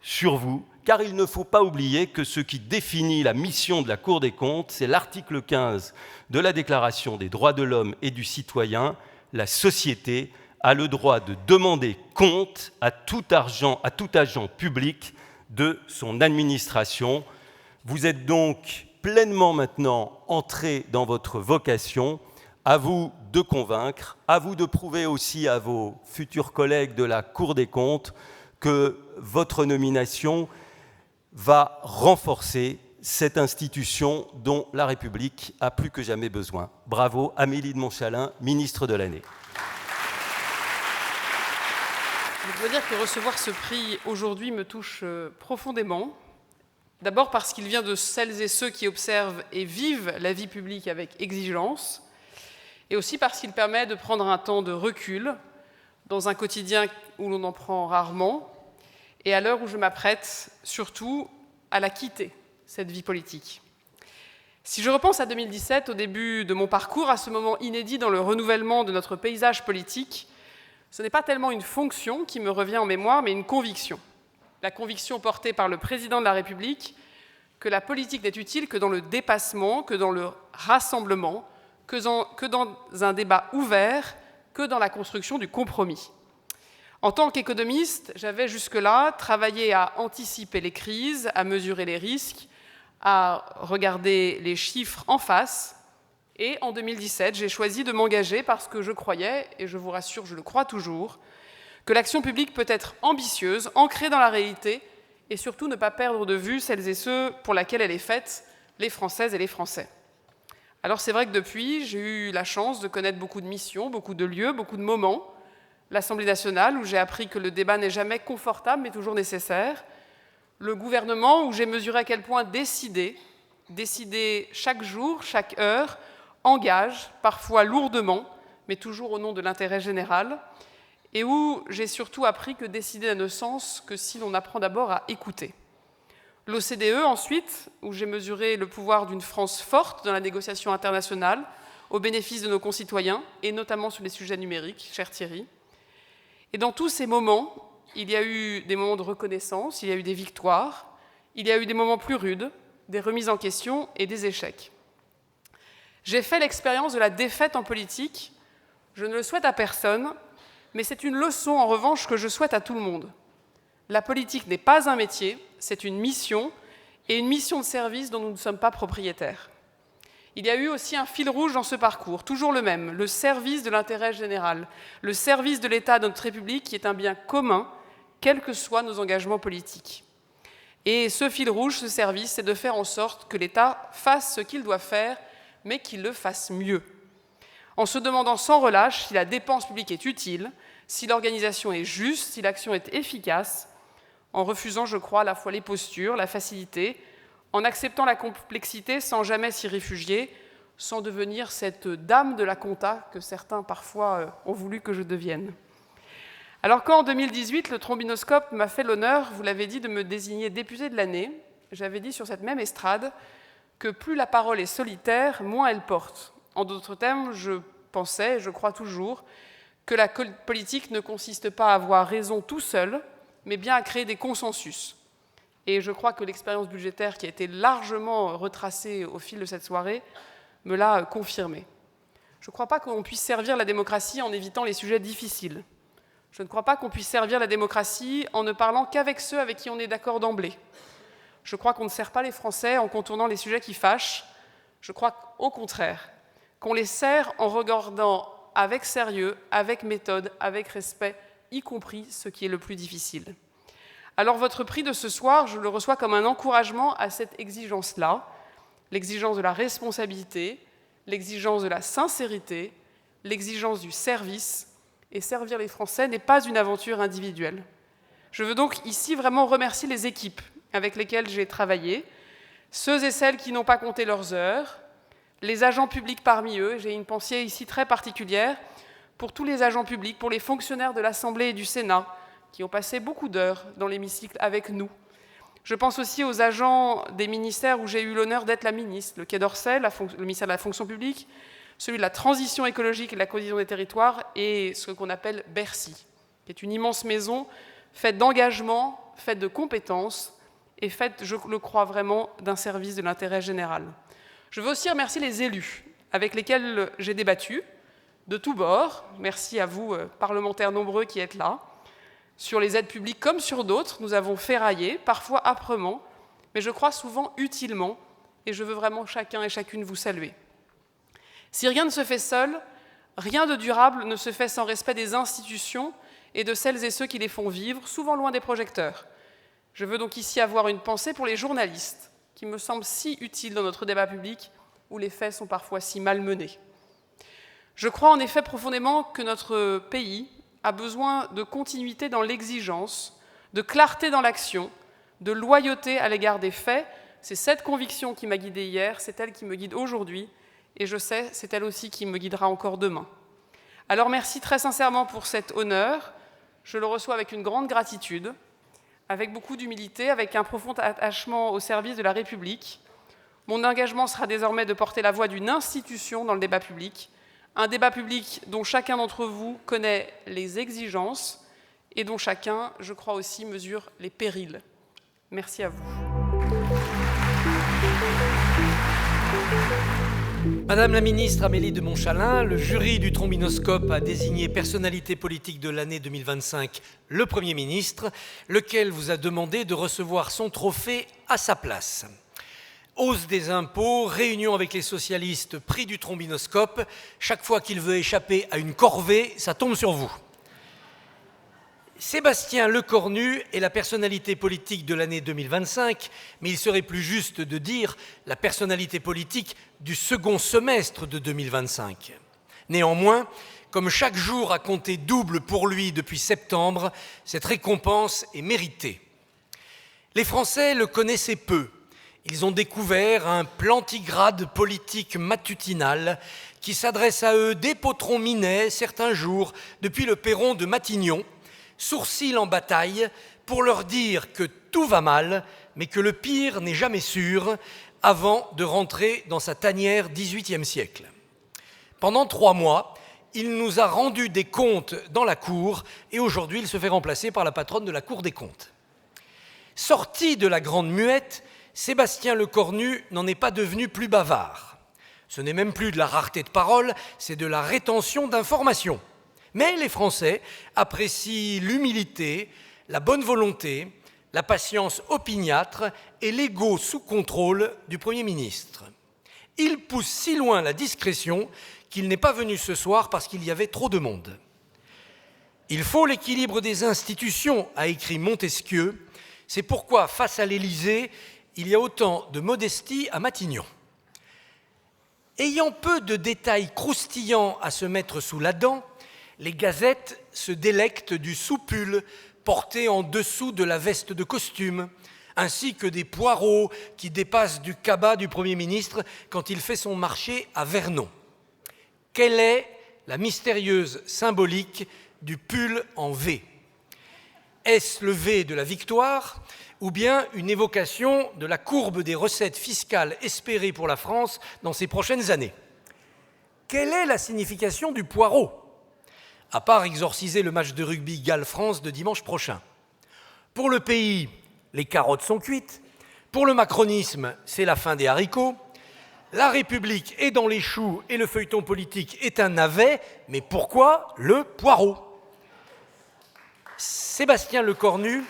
sur vous, car il ne faut pas oublier que ce qui définit la mission de la Cour des comptes, c'est l'article 15 de la Déclaration des droits de l'homme et du citoyen. La société a le droit de demander compte à tout agent public de son administration. Vous êtes donc pleinement maintenant entré dans votre vocation. À vous de convaincre, à vous de prouver aussi à vos futurs collègues de la Cour des comptes que votre nomination va renforcer cette institution dont la République a plus que jamais besoin. Bravo, Amélie de Montchalin, ministre de l'année. Je dois dire que recevoir ce prix aujourd'hui me touche profondément. D'abord parce qu'il vient de celles et ceux qui observent et vivent la vie publique avec exigence, et aussi parce qu'il permet de prendre un temps de recul dans un quotidien où l'on en prend rarement, et à l'heure où je m'apprête surtout à la quitter, cette vie politique. Si je repense à 2017, au début de mon parcours, à ce moment inédit dans le renouvellement de notre paysage politique, ce n'est pas tellement une fonction qui me revient en mémoire, mais une conviction. La conviction portée par le président de la République que la politique n'est utile que dans le dépassement, que dans le rassemblement, que dans un débat ouvert, que dans la construction du compromis. En tant qu'économiste, j'avais jusque-là travaillé à anticiper les crises, à mesurer les risques, à regarder les chiffres en face Et en 2017, j'ai choisi de m'engager parce que je croyais, et je vous rassure, je le crois toujours, que l'action publique peut être ambitieuse, ancrée dans la réalité, et surtout ne pas perdre de vue celles et ceux pour lesquels elle est faite, les Françaises et les Français. Alors c'est vrai que depuis, j'ai eu la chance de connaître beaucoup de missions, beaucoup de lieux, beaucoup de moments. L'Assemblée nationale, où j'ai appris que le débat n'est jamais confortable, mais toujours nécessaire. Le gouvernement, où j'ai mesuré à quel point décider chaque jour, chaque heure, engage, parfois lourdement, mais toujours au nom de l'intérêt général, et où j'ai surtout appris que décider n'a de sens que si l'on apprend d'abord à écouter. L'OCDE, ensuite, où j'ai mesuré le pouvoir d'une France forte dans la négociation internationale, au bénéfice de nos concitoyens, et notamment sur les sujets numériques, cher Thierry. Et dans tous ces moments, il y a eu des moments de reconnaissance, il y a eu des victoires, il y a eu des moments plus rudes, des remises en question et des échecs. J'ai fait l'expérience de la défaite en politique. Je ne le souhaite à personne, mais c'est une leçon, en revanche, que je souhaite à tout le monde. La politique n'est pas un métier, c'est une mission, et une mission de service dont nous ne sommes pas propriétaires. Il y a eu aussi un fil rouge dans ce parcours, toujours le même, le service de l'intérêt général, le service de l'État de notre République qui est un bien commun, quels que soient nos engagements politiques. Et ce fil rouge, ce service, c'est de faire en sorte que l'État fasse ce qu'il doit faire, mais qu'il le fasse mieux. En se demandant sans relâche si la dépense publique est utile, si l'organisation est juste, si l'action est efficace, en refusant, je crois, à la fois les postures, la facilité, en acceptant la complexité sans jamais s'y réfugier, sans devenir cette dame de la compta que certains parfois ont voulu que je devienne. Alors quand en 2018, le trombinoscope m'a fait l'honneur, vous l'avez dit, de me désigner députée de l'année, j'avais dit sur cette même estrade que plus la parole est solitaire, moins elle porte. En d'autres termes, je pensais, et je crois toujours, que la politique ne consiste pas à avoir raison tout seul, mais bien à créer des consensus. Et je crois que l'expérience budgétaire qui a été largement retracée au fil de cette soirée me l'a confirmé. Je ne crois pas qu'on puisse servir la démocratie en évitant les sujets difficiles. Je ne crois pas qu'on puisse servir la démocratie en ne parlant qu'avec ceux avec qui on est d'accord d'emblée. Je crois qu'on ne sert pas les Français en contournant les sujets qui fâchent. Je crois au contraire qu'on les sert en regardant avec sérieux, avec méthode, avec respect, y compris ce qui est le plus difficile. Alors votre prix de ce soir, je le reçois comme un encouragement à cette exigence-là, l'exigence de la responsabilité, l'exigence de la sincérité, l'exigence du service, et servir les Français n'est pas une aventure individuelle. Je veux donc ici vraiment remercier les équipes avec lesquelles j'ai travaillé, ceux et celles qui n'ont pas compté leurs heures, les agents publics parmi eux, j'ai une pensée ici très particulière pour tous les agents publics, pour les fonctionnaires de l'Assemblée et du Sénat, qui ont passé beaucoup d'heures dans l'hémicycle avec nous. Je pense aussi aux agents des ministères où j'ai eu l'honneur d'être la ministre, le Quai d'Orsay, le ministère de la fonction publique, celui de la transition écologique et de la cohésion des territoires, et ce qu'on appelle Bercy, qui est une immense maison faite d'engagement, faite de compétences, et faite, je le crois vraiment, d'un service de l'intérêt général. Je veux aussi remercier les élus avec lesquels j'ai débattu, de tous bords. Merci à vous, parlementaires nombreux qui êtes là. Sur les aides publiques comme sur d'autres, nous avons ferraillé, parfois âprement, mais je crois souvent utilement, et je veux vraiment chacun et chacune vous saluer. Si rien ne se fait seul, rien de durable ne se fait sans respect des institutions et de celles et ceux qui les font vivre, souvent loin des projecteurs. Je veux donc ici avoir une pensée pour les journalistes, qui me semblent si utiles dans notre débat public, où les faits sont parfois si malmenés. Je crois en effet profondément que notre pays a besoin de continuité dans l'exigence, de clarté dans l'action, de loyauté à l'égard des faits. C'est cette conviction qui m'a guidée hier, c'est elle qui me guide aujourd'hui, et je sais, c'est elle aussi qui me guidera encore demain. Alors merci très sincèrement pour cet honneur. Je le reçois avec une grande gratitude, avec beaucoup d'humilité, avec un profond attachement au service de la République. Mon engagement sera désormais de porter la voix d'une institution dans le débat public, un débat public dont chacun d'entre vous connaît les exigences et dont chacun, je crois aussi, mesure les périls. Merci à vous. Madame la ministre Amélie de Montchalin, le jury du Trombinoscope a désigné personnalité politique de l'année 2025 le Premier ministre, lequel vous a demandé de recevoir son trophée à sa place. Hausse des impôts, réunion avec les socialistes, prix du trombinoscope. Chaque fois qu'il veut échapper à une corvée, ça tombe sur vous. Sébastien Lecornu est la personnalité politique de l'année 2025, mais il serait plus juste de dire la personnalité politique du second semestre de 2025. Néanmoins, comme chaque jour a compté double pour lui depuis septembre, cette récompense est méritée. Les Français le connaissaient peu. Ils ont découvert un plantigrade politique matutinal qui s'adresse à eux d'épautron-minet certains jours depuis le perron de Matignon, sourcils en bataille, pour leur dire que tout va mal, mais que le pire n'est jamais sûr, avant de rentrer dans sa tanière XVIIIe siècle. Pendant 3 mois, il nous a rendu des comptes dans la cour, et aujourd'hui il se fait remplacer par la patronne de la Cour des comptes. Sorti de la grande muette, Sébastien Lecornu n'en est pas devenu plus bavard. Ce n'est même plus de la rareté de parole, c'est de la rétention d'informations. Mais les Français apprécient l'humilité, la bonne volonté, la patience opiniâtre et l'ego sous contrôle du Premier ministre. Il pousse si loin la discrétion qu'il n'est pas venu ce soir parce qu'il y avait trop de monde. Il faut l'équilibre des institutions, a écrit Montesquieu. C'est pourquoi, face à l'Élysée, il y a autant de modestie à Matignon. Ayant peu de détails croustillants à se mettre sous la dent, les gazettes se délectent du soupul porté en dessous de la veste de costume, ainsi que des poireaux qui dépassent du cabas du Premier ministre quand il fait son marché à Vernon. Quelle est la mystérieuse symbolique du pull en V? Est-ce le V de la victoire ou bien une évocation de la courbe des recettes fiscales espérées pour la France dans ces prochaines années? Quelle est la signification du poireau, à part exorciser le match de rugby Galles-France de dimanche prochain? Pour le pays, les carottes sont cuites. Pour le macronisme, c'est la fin des haricots. La République est dans les choux et le feuilleton politique est un navet, mais pourquoi le poireau? Sébastien Lecornu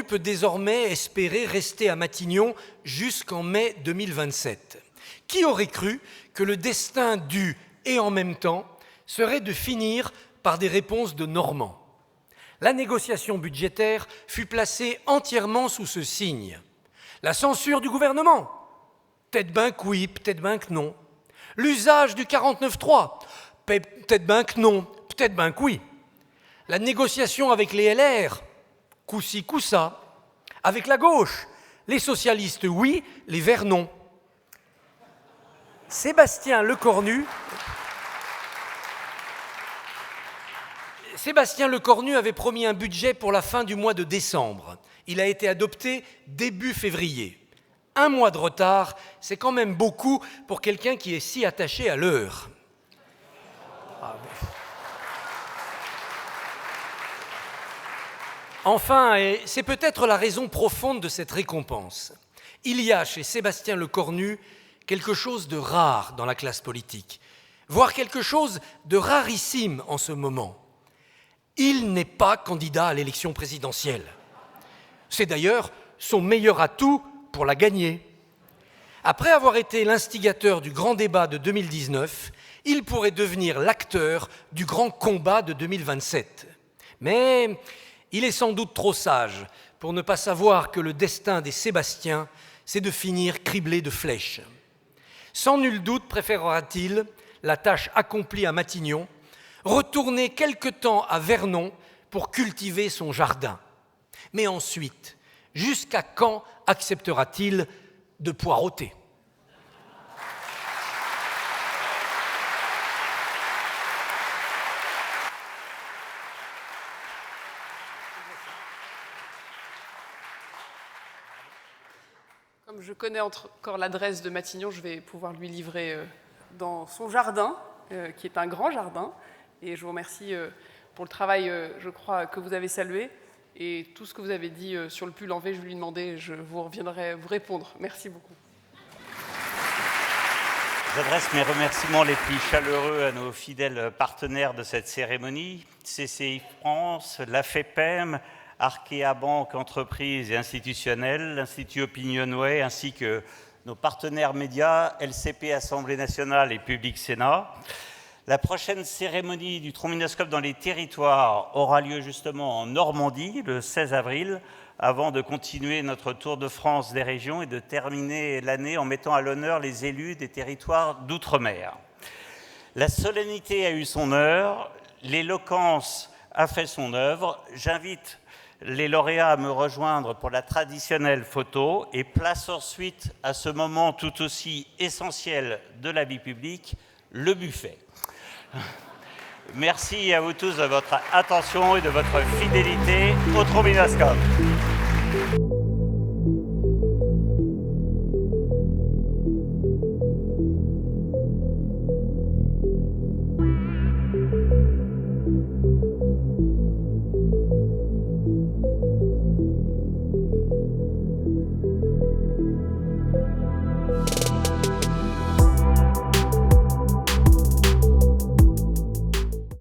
peut désormais espérer rester à Matignon jusqu'en mai 2027. Qui aurait cru que le destin du « et en même temps » serait de finir par des réponses de Normands? La négociation budgétaire fut placée entièrement sous ce signe. La censure du gouvernement? Peut-être ben que oui, peut-être ben que non. L'usage du 49.3? Peut-être ben que non, peut-être ben que oui. La négociation avec les LR? Coup-ci, coup-ça. Avec la gauche? Les socialistes, oui, les Verts, non. Sébastien Lecornu avait promis un budget pour la fin du mois de décembre. Il a été adopté début février. 1 mois de retard, c'est quand même beaucoup pour quelqu'un qui est si attaché à l'heure. Enfin, et c'est peut-être la raison profonde de cette récompense, il y a chez Sébastien Lecornu quelque chose de rare dans la classe politique, voire quelque chose de rarissime en ce moment. Il n'est pas candidat à l'élection présidentielle. C'est d'ailleurs son meilleur atout pour la gagner. Après avoir été l'instigateur du grand débat de 2019, il pourrait devenir l'acteur du grand combat de 2027. Mais il est sans doute trop sage pour ne pas savoir que le destin des Sébastiens, c'est de finir criblé de flèches. Sans nul doute préférera-t-il la tâche accomplie à Matignon, retourner quelque temps à Vernon pour cultiver son jardin. Mais ensuite, jusqu'à quand acceptera-t-il de poireauter? Comme je connais encore l'adresse de Matignon, je vais pouvoir lui livrer dans son jardin, qui est un grand jardin. Et je vous remercie pour le travail, je crois, que vous avez salué. Et tout ce que vous avez dit sur le pull en V, je vais lui demander, je vous reviendrai vous répondre. Merci beaucoup. J'adresse mes remerciements les plus chaleureux à nos fidèles partenaires de cette cérémonie, CCI France, la FEPEM, Arkea Banque, entreprises et institutionnelles, l'Institut Opinionway, ainsi que nos partenaires médias, LCP, Assemblée nationale et Public Sénat. La prochaine cérémonie du trombinoscope dans les territoires aura lieu justement en Normandie, le 16 avril, avant de continuer notre tour de France des régions et de terminer l'année en mettant à l'honneur les élus des territoires d'outre-mer. La solennité a eu son heure, l'éloquence a fait son œuvre. J'invite les lauréats à me rejoindre pour la traditionnelle photo et place ensuite à ce moment tout aussi essentiel de la vie publique, le buffet. Merci à vous tous de votre attention et de votre fidélité au trombinoscope.